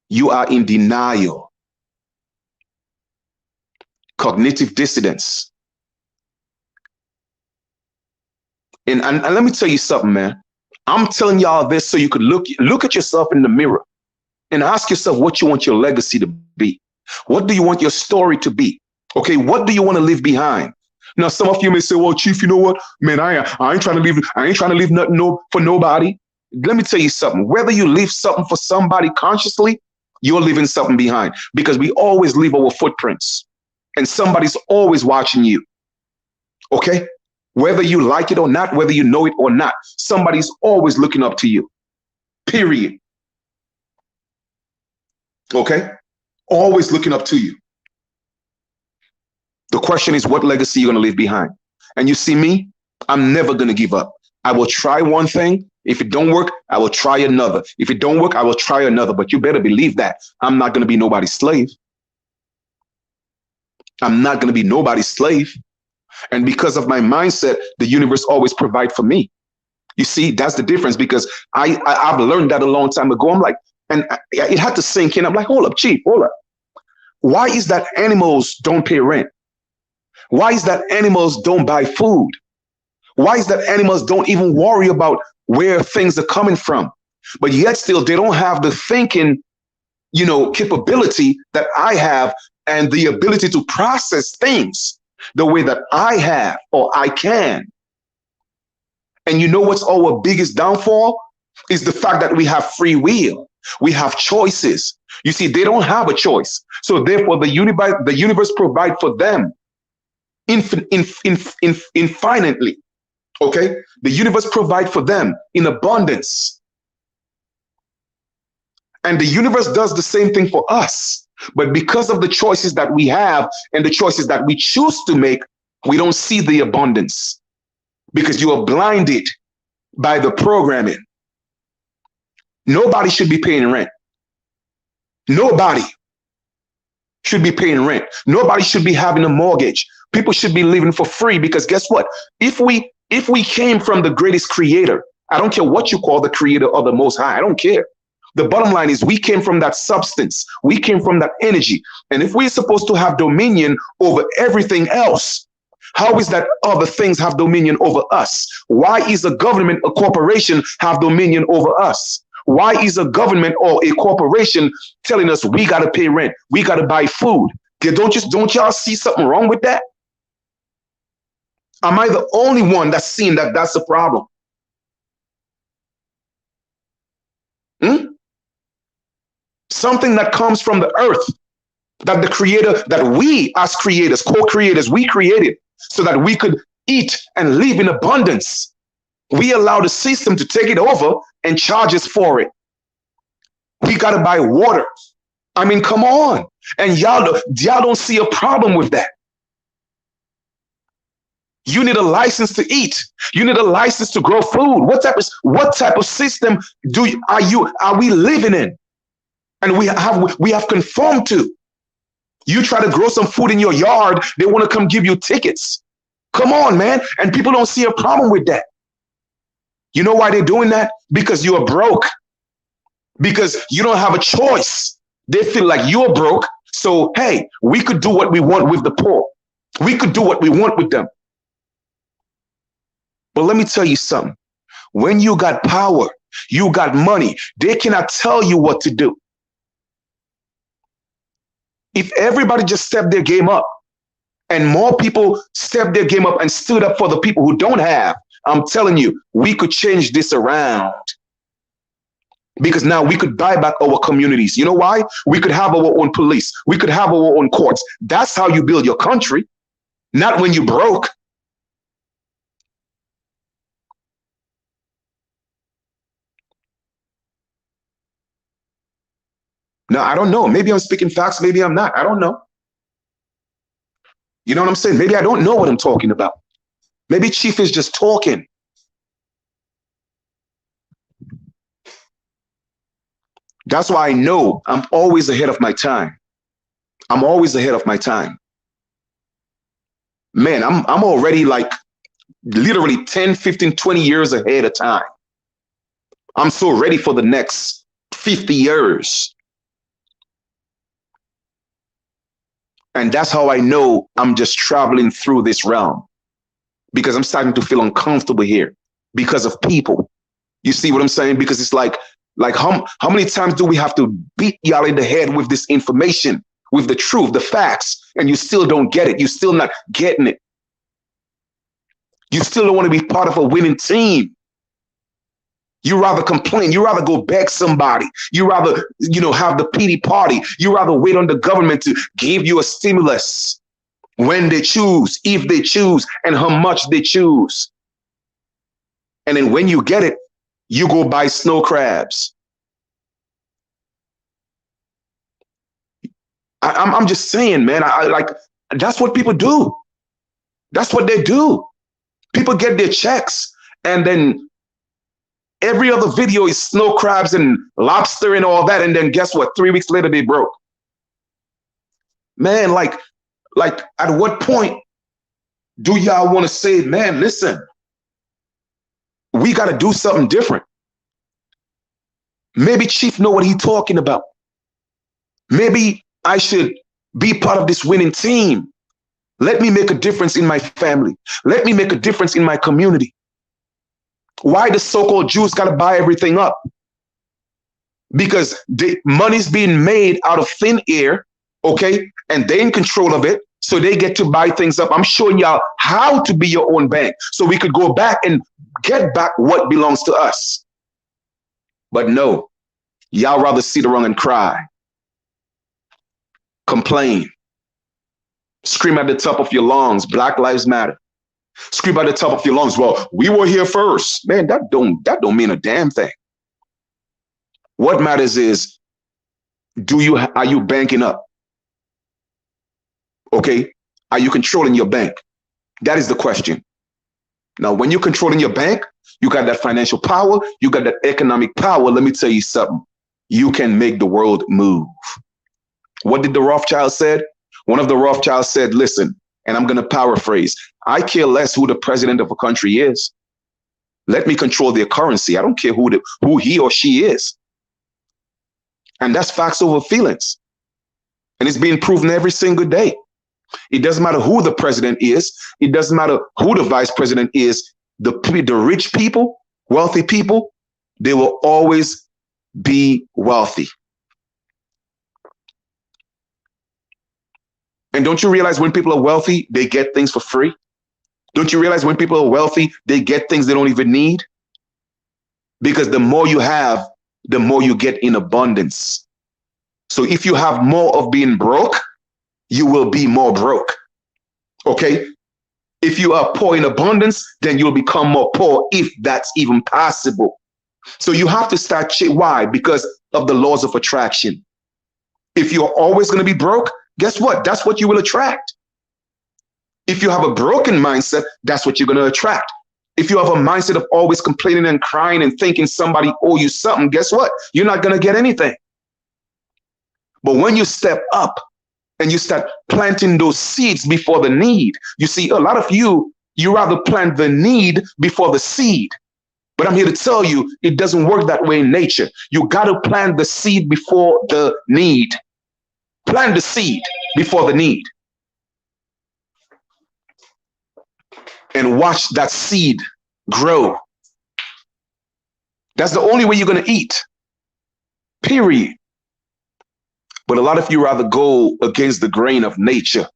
you are in denial. Cognitive dissonance. And let me tell you something, man. I'm telling y'all this so you could look at yourself in the mirror and ask yourself what you want your legacy to be. What do you want your story to be? Okay, what do you want to leave behind? Now, some of you may say, well, Chief, you know what? Man, I ain't trying to leave nothing for nobody. Let me tell you something. Whether you leave something for somebody consciously, you're leaving something behind, because we always leave our footprints and somebody's always watching you. Okay? Whether you like it or not, whether you know it or not, somebody's always looking up to you. Period. Okay? Always looking up to you. The question is, what legacy you're going to leave behind? And you see me, I'm never going to give up. I will try one thing. If it don't work, I will try another. If it don't work, I will try another. But you better believe that I'm not going to be nobody's slave. I'm not going to be nobody's slave. And because of my mindset, the universe always provides for me. You see, that's the difference, because I've learned that a long time ago. I'm like, and it had to sink in. I'm like, hold up, Chief, hold up. Why is that animals don't pay rent? Why is that animals don't buy food? Why is that animals don't even worry about where things are coming from? But yet still, they don't have the thinking, capability that I have, and the ability to process things the way that I have or I can. And you know what's our biggest downfall? Is the fact that we have free will. We have choices. You see, they don't have a choice. So therefore, the universe provides for them infinitely. Okay? The universe provides for them in abundance. And the universe does the same thing for us. But because of the choices that we have and the choices that we choose to make, we don't see the abundance, because you are blinded by the programming. Nobody should be paying rent. Nobody should be paying rent. Nobody should be having a mortgage. People should be living for free, because guess what? If we came from the greatest creator, I don't care what you call the creator or the most high, I don't care. The bottom line is we came from that substance. We came from that energy. And if we're supposed to have dominion over everything else, how is that other things have dominion over us? Why is a government, a corporation have dominion over us? Why is a government or a corporation telling us we got to pay rent? We got to buy food. Don't y'all see something wrong with that? Am I the only one that's seeing that that's a problem? Something that comes from the earth, that the creator, that we as creators, co-creators, we created so that we could eat and live in abundance. We allow the system to take it over and charge us for it. We got to buy water. I mean, come on. And y'all don't see a problem with that. You need a license to eat. You need a license to grow food. What type of system are we living in? And we have conformed to. You try to grow some food in your yard, they want to come give you tickets. Come on, man. And people don't see a problem with that. You know why they're doing that? Because you are broke. Because you don't have a choice. They feel like you're broke. So, hey, we could do what we want with the poor. We could do what we want with them. But let me tell you something. When you got power, you got money, they cannot tell you what to do. If everybody just stepped their game up and more people stepped their game up and stood up for the people who don't have, I'm telling you, we could change this around. Because now we could buy back our communities. You know why? We could have our own police. We could have our own courts. That's how you build your country, not when you broke. Now, I don't know. Maybe I'm speaking facts. Maybe I'm not. I don't know. You know what I'm saying? Maybe I don't know what I'm talking about. Maybe Chief is just talking. That's why I know I'm always ahead of my time. I'm always ahead of my time. Man, I'm already like literally 10, 15, 20 years ahead of time. I'm so ready for the next 50 years. And that's how I know I'm just traveling through this realm, because I'm starting to feel uncomfortable here because of people. You see what I'm saying? Because it's like how many times do we have to beat y'all in the head with this information, with the truth, the facts, and you still don't get it. You're still not getting it. You still don't want to be part of a winning team. You rather complain. You rather go beg somebody. You rather, have the pity party. You rather wait on the government to give you a stimulus when they choose, if they choose, and how much they choose. And then when you get it, you go buy snow crabs. I'm just saying, man, that's what people do. That's what they do. People get their checks, and then every other video is snow crabs and lobster and all that. And then guess what? 3 weeks later, they broke. Man, like at what point do y'all want to say, man, listen, we got to do something different? Maybe Chief know what he's talking about. Maybe I should be part of this winning team. Let me make a difference in my family. Let me make a difference in my community. Why the so-called Jews got to buy everything up? Because the money's being made out of thin air, okay? And they're in control of it, so they get to buy things up. I'm showing y'all how to be your own bank, so we could go back and get back what belongs to us. But no, y'all rather sit around and cry, complain, scream at the top of your lungs, Black Lives Matter. Scream at the top of your lungs, well, we were here first. Man, that don't mean a damn thing. What matters is, are you banking up? Okay? Are you controlling your bank? That is the question. Now, when you're controlling your bank, you got that financial power, you got that economic power. Let me tell you something. You can make the world move. What did the Rothschild said? One of the Rothschilds said, listen, and I'm going to paraphrase, I care less who the president of a country is. Let me control their currency. I don't care who he or she is. And that's facts over feelings. And it's being proven every single day. It doesn't matter who the president is. It doesn't matter who the vice president is. The rich people, wealthy people, they will always be wealthy. And don't you realize when people are wealthy, they get things for free? Don't you realize when people are wealthy, they get things they don't even need? Because the more you have, the more you get in abundance. So if you have more of being broke, you will be more broke. Okay? If you are poor in abundance, then you'll become more poor, if that's even possible. So you have to start. Why? Because of the laws of attraction. If you're always going to be broke, guess what? That's what you will attract. If you have a broken mindset, that's what you're going to attract. If you have a mindset of always complaining and crying and thinking somebody owe you something, guess what? You're not going to get anything. But when you step up and you start planting those seeds before the need, you see, a lot of you rather plant the need before the seed. But I'm here to tell you, it doesn't work that way in nature. You got to plant the seed before the need. Plant the seed before the need. And watch that seed grow. That's the only way you're going to eat. Period. But a lot of you rather go against the grain of nature,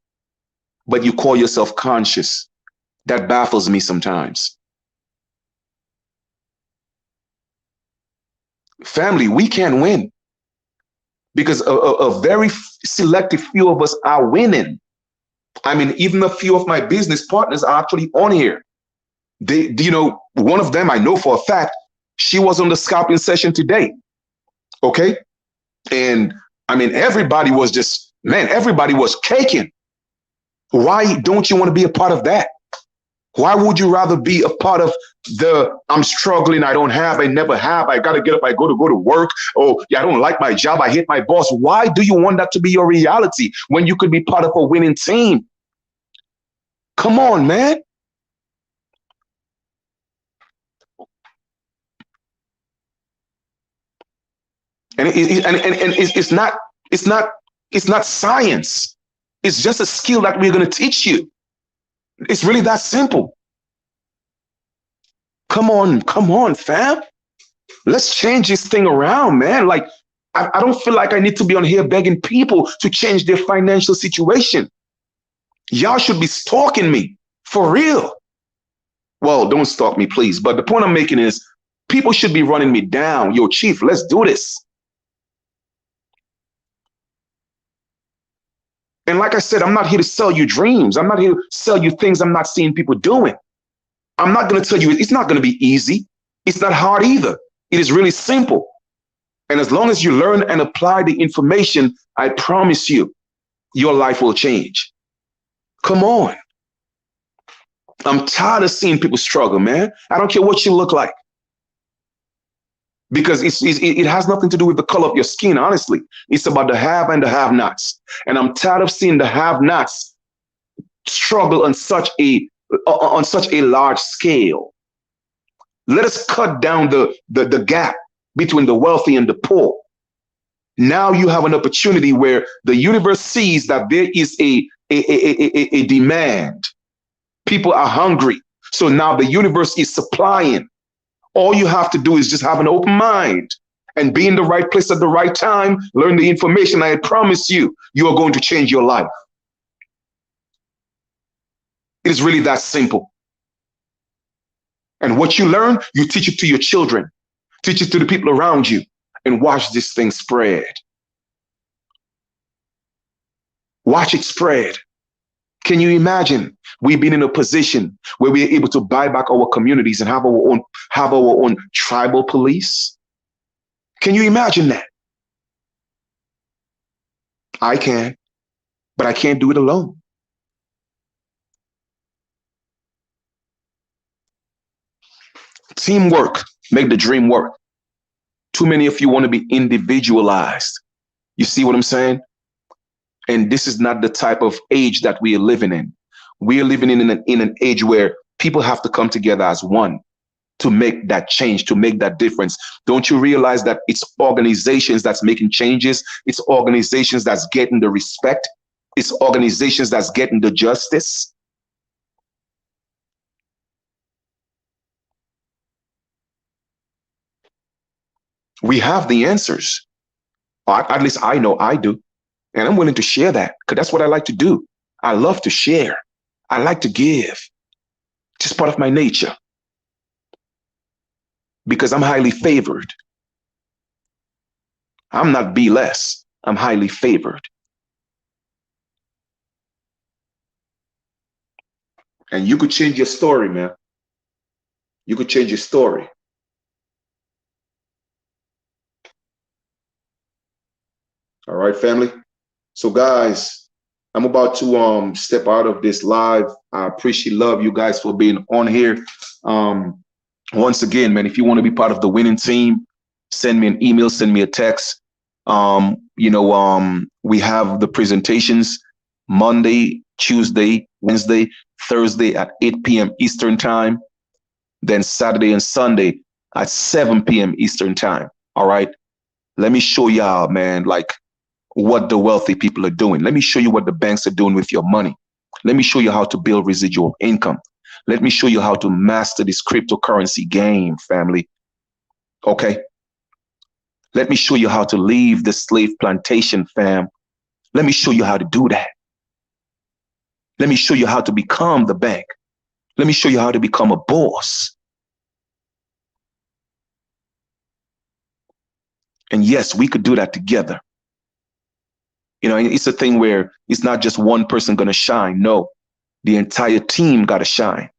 but you call yourself conscious. That baffles me sometimes. Family, we can't win because a very selective few of us are winning. I mean, even a few of my business partners are actually on here. They, you know, one of them I know for a fact, she was on the scalping session today. Okay. And I mean, everybody was just, man, everybody was caking. Why don't you want to be a part of that? Why would you rather be a part of the I'm struggling, I don't have, I never have, I gotta get up, I go to work, oh yeah, I don't like my job, I hate my boss. Why do you want that to be your reality when you could be part of a winning team? Come on, man. And it's not science. It's just a skill that we're going to teach you. It's really that simple. Come on, fam. Let's change this thing around, man. Like, I don't feel like I need to be on here begging people to change their financial situation. Y'all should be stalking me for real. Well, don't stalk me, please. But the point I'm making is people should be running me down. Yo, Chief, let's do this. And like I said, I'm not here to sell you dreams. I'm not here to sell you things I'm not seeing people doing. I'm not going to tell you it's not going to be easy. It's not hard either. It is really simple. And as long as you learn and apply the information, I promise you, your life will change. Come on. I'm tired of seeing people struggle, man. I don't care what you look like. Because it has nothing to do with the color of your skin, honestly. It's about the have and the have-nots. And I'm tired of seeing the have-nots struggle on such a large scale. Let us cut down the gap between the wealthy and the poor. Now you have an opportunity where the universe sees that there is a demand. People are hungry. So now the universe is supplying. All you have to do is just have an open mind and be in the right place at the right time, learn the information. I promise you, you are going to change your life. It is really that simple. And what you learn, you teach it to your children, teach it to the people around you, and watch this thing spread. Watch it spread. Can you imagine we've been in a position where we're able to buy back our communities and have our own tribal police? Can you imagine that? I can, but I can't do it alone. Teamwork make the dream work. Too many of you want to be individualized. You see what I'm saying? And this is not the type of age that we are living in. We are living in an age where people have to come together as one to make that change, to make that difference. Don't you realize that it's organizations that's making changes? It's organizations that's getting the respect. It's organizations that's getting the justice. We have the answers. At least I know I do. And I'm willing to share that because that's what I like to do. I love to share. I like to give. Just part of my nature. Because I'm highly favored. I'm not be less. I'm highly favored. And you could change your story, man. You could change your story. All right, family. So guys, I'm about to step out of this live. I appreciate love you guys for being on here. Um, Once again, man, if you want to be part of the winning team, send me an email, send me a text. We have the presentations Monday, Tuesday, Wednesday, Thursday at 8 p.m. Eastern time, then Saturday and Sunday at 7 p.m. Eastern time. All right. Let me show y'all, man, like what the wealthy people are doing. Let me show you what the banks are doing with your money. Let me show you how to build residual income. Let me show you how to master this cryptocurrency game, family. Okay. Let me show you how to leave the slave plantation, fam. Let me show you how to do that. Let me show you how to become the bank. Let me show you how to become a boss. And yes, we could do that together. You know, it's a thing where it's not just one person going to shine. No, the entire team got to shine.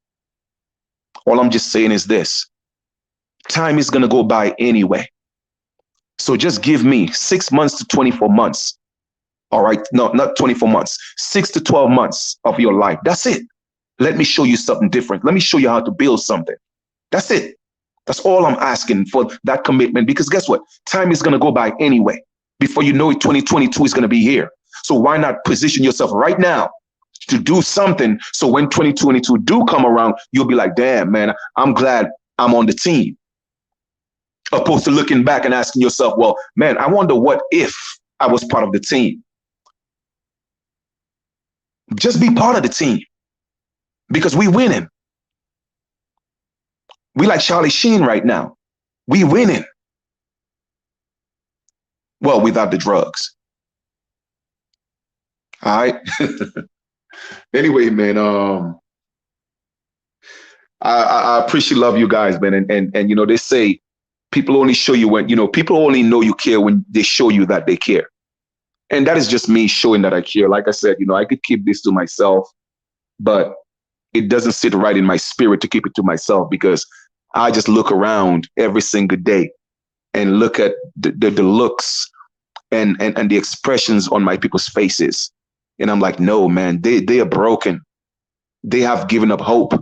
All I'm just saying is this: time is going to go by anyway. So just give me 6 months to 24 months. All right. No, not 24 months, 6 to 12 months of your life. That's it. Let me show you something different. Let me show you how to build something. That's it. That's all I'm asking for, that commitment, because guess what? Time is going to go by anyway. Before you know it, 2022 is going to be here. So why not position yourself right now to do something, so when 2022 do come around, you'll be like, damn, man, I'm glad I'm on the team. Opposed to looking back and asking yourself, well, man, I wonder what if I was part of the team. Just be part of the team, because we winning. We like Charlie Sheen right now. We winning. Well, without the drugs. All right. Anyway, man, I appreciate love you guys, man. And you know, they say people only show you when, you know, people only know you care when they show you that they care. And that is just me showing that I care. Like I said, you know, I could keep this to myself, but it doesn't sit right in my spirit to keep it to myself, because I just look around every single day and look at the looks and the expressions on my people's faces. And I'm like, no, man, they are broken. They have given up hope.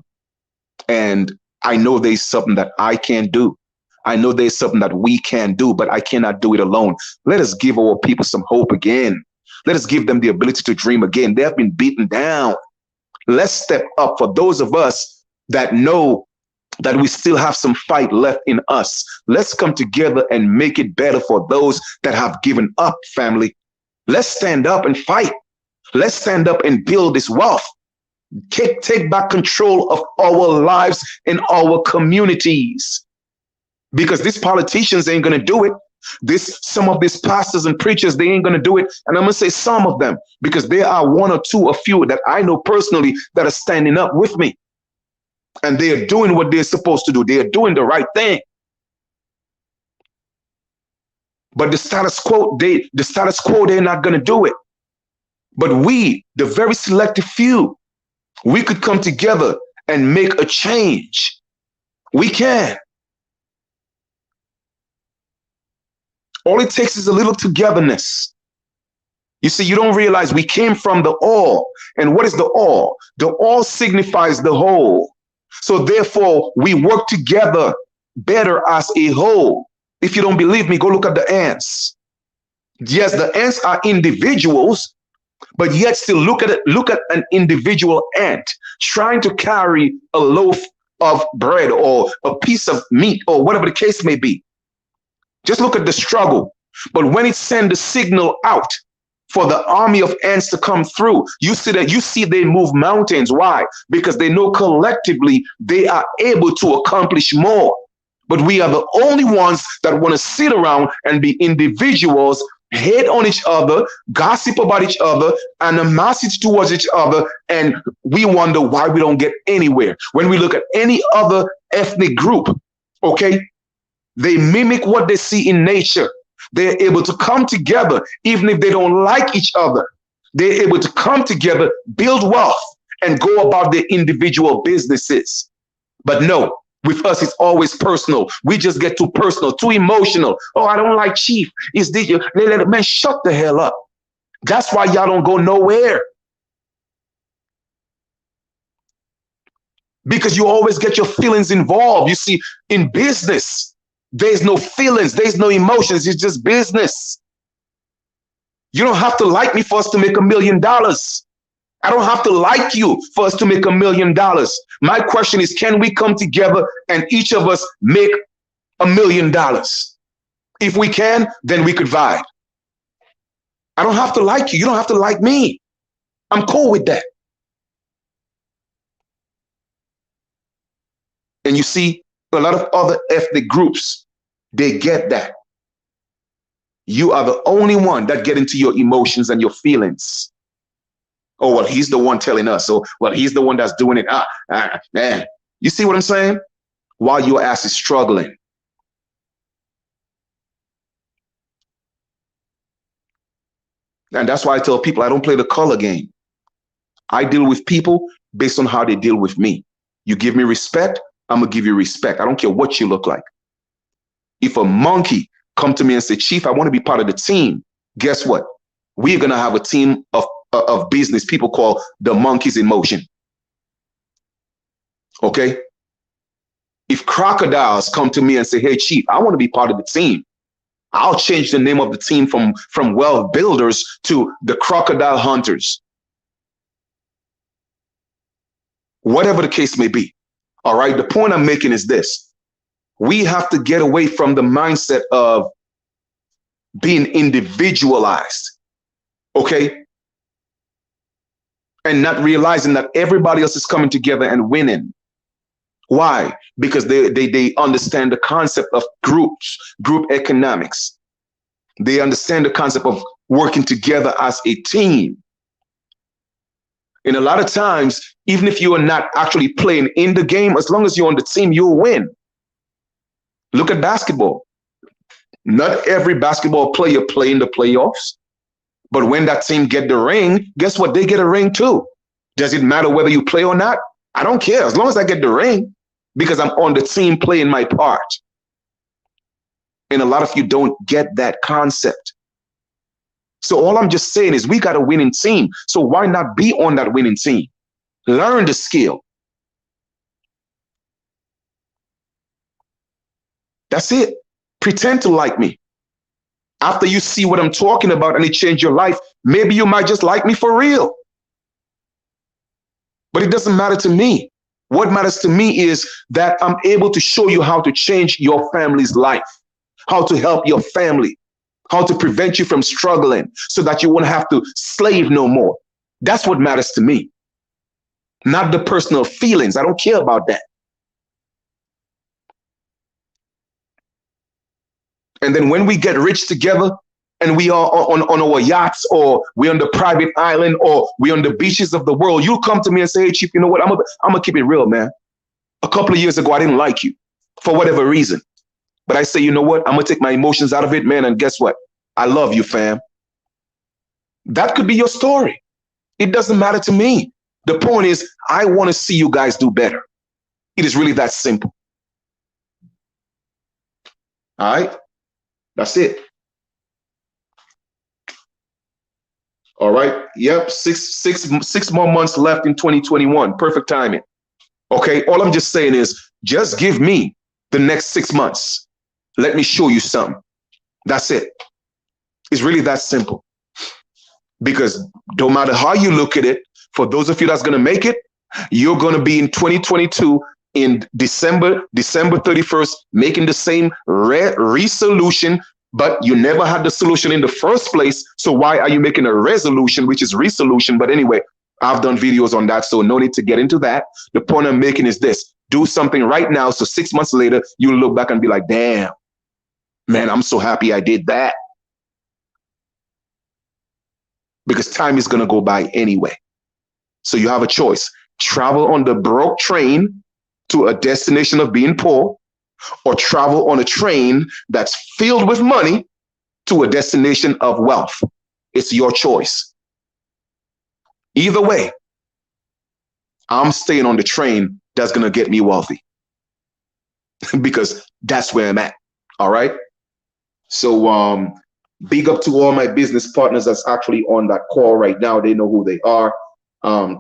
And I know there's something that I can do. I know there's something that we can do, but I cannot do it alone. Let us give our people some hope again. Let us give them the ability to dream again. They have been beaten down. Let's step up for those of us that know that we still have some fight left in us. Let's come together and make it better for those that have given up, family. Let's stand up and fight. Let's stand up and build this wealth. Take back control of our lives and our communities. Because these politicians ain't going to do it. Some of these pastors and preachers, they ain't going to do it. And I'm going to say some of them, because there are one or two, a few that I know personally that are standing up with me. And they are doing what they're supposed to do. They are doing the right thing. But the status quo, they're not going to do it. But we, the very selective few, we could come together and make a change. We can. All it takes is a little togetherness. You see, you don't realize we came from the all. And what is the all? The all signifies the whole. So therefore, we work together better as a whole. If you don't believe me, go look at the ants. Yes, the ants are individuals, but yet still look at an individual ant trying to carry a loaf of bread or a piece of meat or whatever the case may be. Just look at the struggle. But when it sends the signal out for the army of ants to come through, you see they move mountains. Why? Because they know collectively they are able to accomplish more. But we are the only ones that want to sit around and be individuals, hate on each other, gossip about each other, and amass it towards each other. And we wonder why we don't get anywhere. When we look at any other ethnic group, okay, they mimic what they see in nature. They're able to come together, even if they don't like each other. They're able to come together, build wealth, and go about their individual businesses. But no, with us, it's always personal. We just get too personal, too emotional. Oh, I don't like Chief. It's this. Man, shut the hell up. That's why y'all don't go nowhere. because you always get your feelings involved. You see, in business, there's no feelings, there's no emotions. It's just business. You don't have to like me for us to make $1 million. I don't have to like you for us to make $1 million. My question is, can we come together and each of us make $1 million? If we can, then we could vibe. I don't have to like you. You don't have to like me. I'm cool with that. And you see, a lot of other ethnic groups, they get that. You are the only one that get into your emotions and your feelings. Oh, well, he's the one telling us. Oh, well, he's the one that's doing it. Man. You see what I'm saying? While your ass is struggling. And that's why I tell people I don't play the color game. I deal with people based on how they deal with me. You give me respect, I'm going to give you respect. I don't care what you look like. If a monkey come to me and say, Chief, I want to be part of the team, guess what? We're going to have a team of business people call the monkeys in motion. Okay? If crocodiles come to me and say, hey, Chief, I want to be part of the team, I'll change the name of the team from wealth builders to the crocodile hunters. Whatever the case may be. All right. The point I'm making is this. We have to get away from the mindset of being individualized. Okay. And not realizing that everybody else is coming together and winning. Why? Because they understand the concept of groups, group economics. They understand the concept of working together as a team. And a lot of times, even if you are not actually playing in the game, as long as you're on the team, you'll win. Look at basketball. Not every basketball player play in the playoffs. But when that team get the ring, guess what? They get a ring too. Does it matter whether you play or not? I don't care. As long as I get the ring, because I'm on the team playing my part. And a lot of you don't get that concept. So all I'm just saying is we got a winning team. So why not be on that winning team? Learn the skill. That's it. Pretend to like me. After you see what I'm talking about and it changed your life, maybe you might just like me for real. But it doesn't matter to me. What matters to me is that I'm able to show you how to change your family's life, how to help your family, how to prevent you from struggling so that you won't have to slave no more. That's what matters to me, not the personal feelings. I don't care about that. And then when we get rich together and we are on our yachts or we're on the private island or we're on the beaches of the world, you come to me and say, hey, Chief, you know what? I'm gonna keep it real, man. A couple of years ago, I didn't like you for whatever reason. But I say, you know what? I'm going to take my emotions out of it, man. And guess what? I love you, fam. That could be your story. It doesn't matter to me. The point is, I want to see you guys do better. It is really that simple. All right. That's it. All right. Yep. Six more months left in 2021. Perfect timing. Okay. All I'm just saying is just give me the next 6 months. Let me show you something. That's it. It's really that simple. Because no matter how you look at it, for those of you that's going to make it, you're going to be in 2022 in December 31st, making the same resolution, but you never had the solution in the first place. So why are you making a resolution, which is resolution? But anyway, I've done videos on that, so no need to get into that. The point I'm making is this. Do something right now, so 6 months later, you'll look back and be like, damn, man, I'm so happy I did that. Because time is going to go by anyway. So you have a choice. Travel on the broke train to a destination of being poor, or travel on a train that's filled with money to a destination of wealth. It's your choice. Either way, I'm staying on the train that's going to get me wealthy because that's where I'm at. All right. So big up to all my business partners that's actually on that call right now. They know who they are.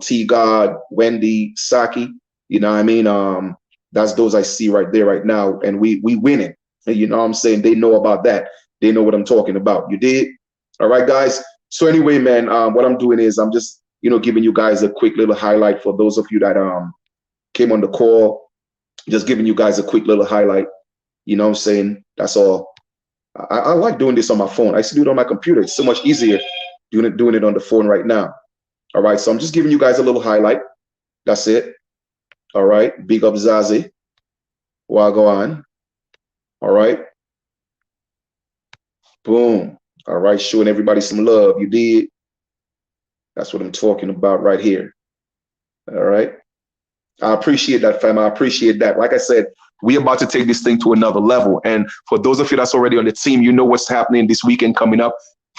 T God, Wendy, Saki. You know what I mean? That's those I see right there right now, and we winning. You know what I'm saying? They know about that. They know what I'm talking about. You did? All right, guys. So anyway, man, what I'm doing is I'm just, giving you guys a quick little highlight for those of you that came on the call. Just giving you guys a quick little highlight. You know what I'm saying? That's all. I like doing this on my phone. I used to do it on my computer. It's so much easier doing it on the phone right now. All right. So I'm just giving you guys a little highlight. That's it. All right. Big up Zazie. Wagwan. All right. Boom. All right. Showing everybody some love. You did. That's what I'm talking about right here. All right. I appreciate that, fam. I appreciate that. Like I said, we're about to take this thing to another level. And for those of you that's already on the team, you know what's happening this weekend coming up.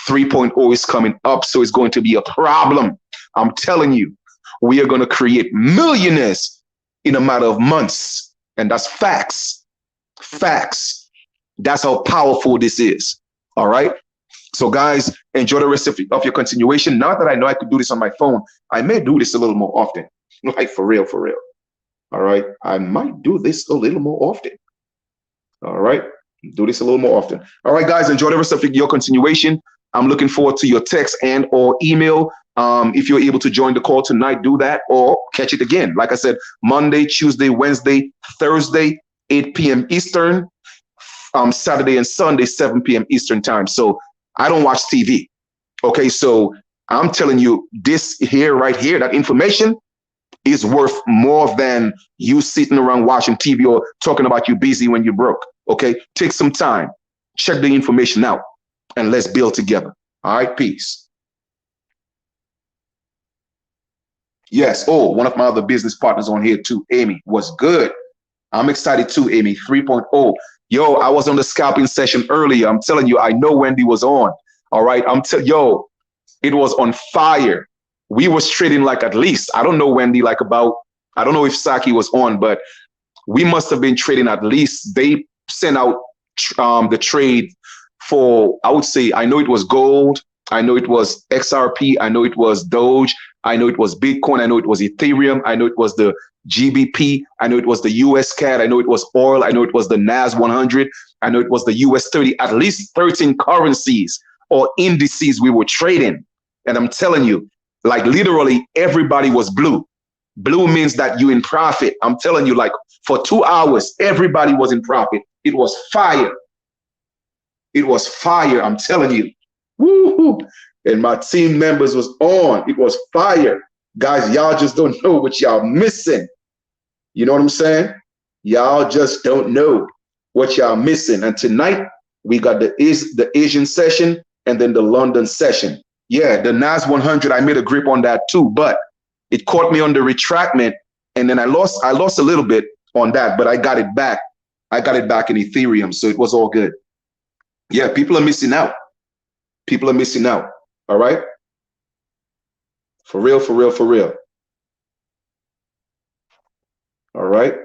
3.0 is coming up. So it's going to be a problem. I'm telling you, we are going to create millionaires in a matter of months. And that's facts. Facts. That's how powerful this is. All right. So guys, enjoy the rest of your continuation. Now that I know I could do this on my phone, I may do this a little more often. Like for real, for real. All right. I might do this a little more often. All right. Do this a little more often. All right, guys, enjoy the rest of your continuation. I'm looking forward to your text and or email. If you're able to join the call tonight, do that or catch it again. Like I said, Monday, Tuesday, Wednesday, Thursday, 8 p.m. Eastern, Saturday and Sunday, 7 p.m. Eastern time. So I don't watch TV. Okay, so I'm telling you this here, right here, that information is worth more than you sitting around watching TV or talking about you busy when you're broke. Okay, take some time, check the information out, and let's build together. All right, peace. Yes. Oh, one of my other business partners on here too, Amy, was good. I'm excited too, Amy. 3.0. Yo, I was on the scalping session earlier. I'm telling you, I know Wendy was on. All right. Yo, it was on fire. We was trading like at least, I don't know, Wendy, like about, I don't know if Saki was on, but we must have been trading at least. They sent out the trade for, I would say, I know it was gold. I know it was XRP. I know it was Doge. I know it was Bitcoin. I know it was Ethereum. I know it was the GBP. I know it was the US CAD. I know it was oil. I know it was the NAS 100. I know it was the US 30. At least 13 currencies or indices we were trading. And I'm telling you, like literally everybody was blue. Blue means that you in profit. I'm telling you, like for 2 hours, everybody was in profit. It was fire. It was fire. I'm telling you. Woo-hoo. And my team members was on. It was fire. Guys, y'all just don't know what y'all missing. You know what I'm saying? Y'all just don't know what y'all missing. And tonight we got the Asian session and then the London session. Yeah, the NAS 100, I made a grip on that too, but it caught me on the retractment, and then I lost a little bit on that, but I got it back. I got it back in Ethereum, so it was all good. Yeah, people are missing out. People are missing out. All right? For real, for real, for real. All right?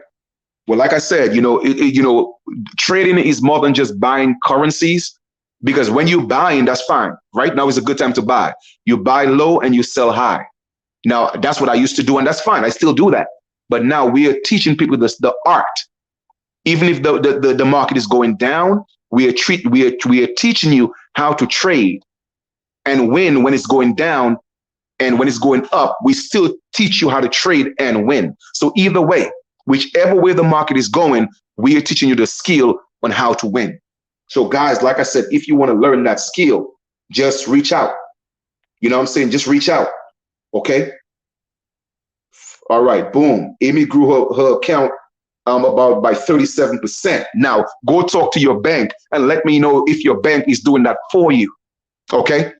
Well, like I said, trading is more than just buying currencies. Because when you're buying, that's fine. Right now is a good time to buy. You buy low and you sell high. Now, that's what I used to do, and that's fine. I still do that. But now we are teaching people the art. Even if the market is going down, we are teaching you how to trade and win when it's going down. And when it's going up, we still teach you how to trade and win. So either way, whichever way the market is going, we are teaching you the skill on how to win. So guys, like I said, if you want to learn that skill, just reach out. You know what I'm saying? Just reach out. Okay. All right. Boom. Amy grew her account about by 37%. Now go talk to your bank and let me know if your bank is doing that for you. Okay.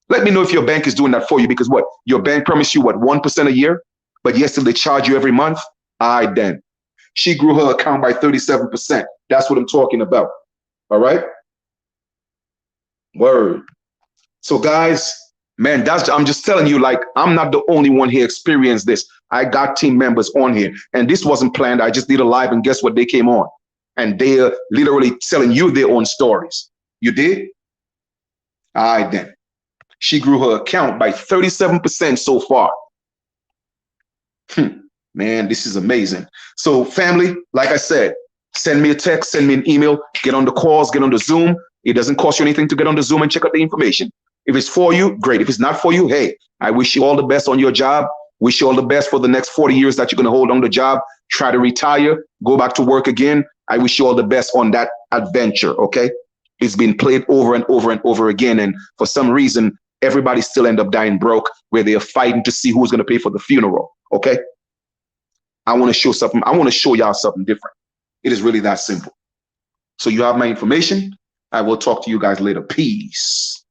Let me know if your bank is doing that for you, because what? Your bank promised you what, 1% a year, but yes, they charge you every month. All right, then. She grew her account by 37%. That's what I'm talking about. All right. Word. So guys, man, I'm just telling you, like, I'm not the only one here experienced this. I got team members on here, and this wasn't planned. I just did a live, and guess what? They came on, and they're literally telling you their own stories. You did? All right, then. She grew her account by 37% so far. Man, this is amazing. So family, like I said, send me a text, send me an email, get on the calls, get on the Zoom. It doesn't cost you anything to get on the Zoom and check out the information. If it's for you, great. If it's not for you, hey, I wish you all the best on your job. Wish you all the best for the next 40 years that you're going to hold on the job. Try to retire, go back to work again. I wish you all the best on that adventure, okay? It's been played over and over and over again. And for some reason, everybody still end up dying broke where they are fighting to see who's going to pay for the funeral, okay? I want to show something. I want to show y'all something different. It is really that simple. So you have my information. I will talk to you guys later. Peace.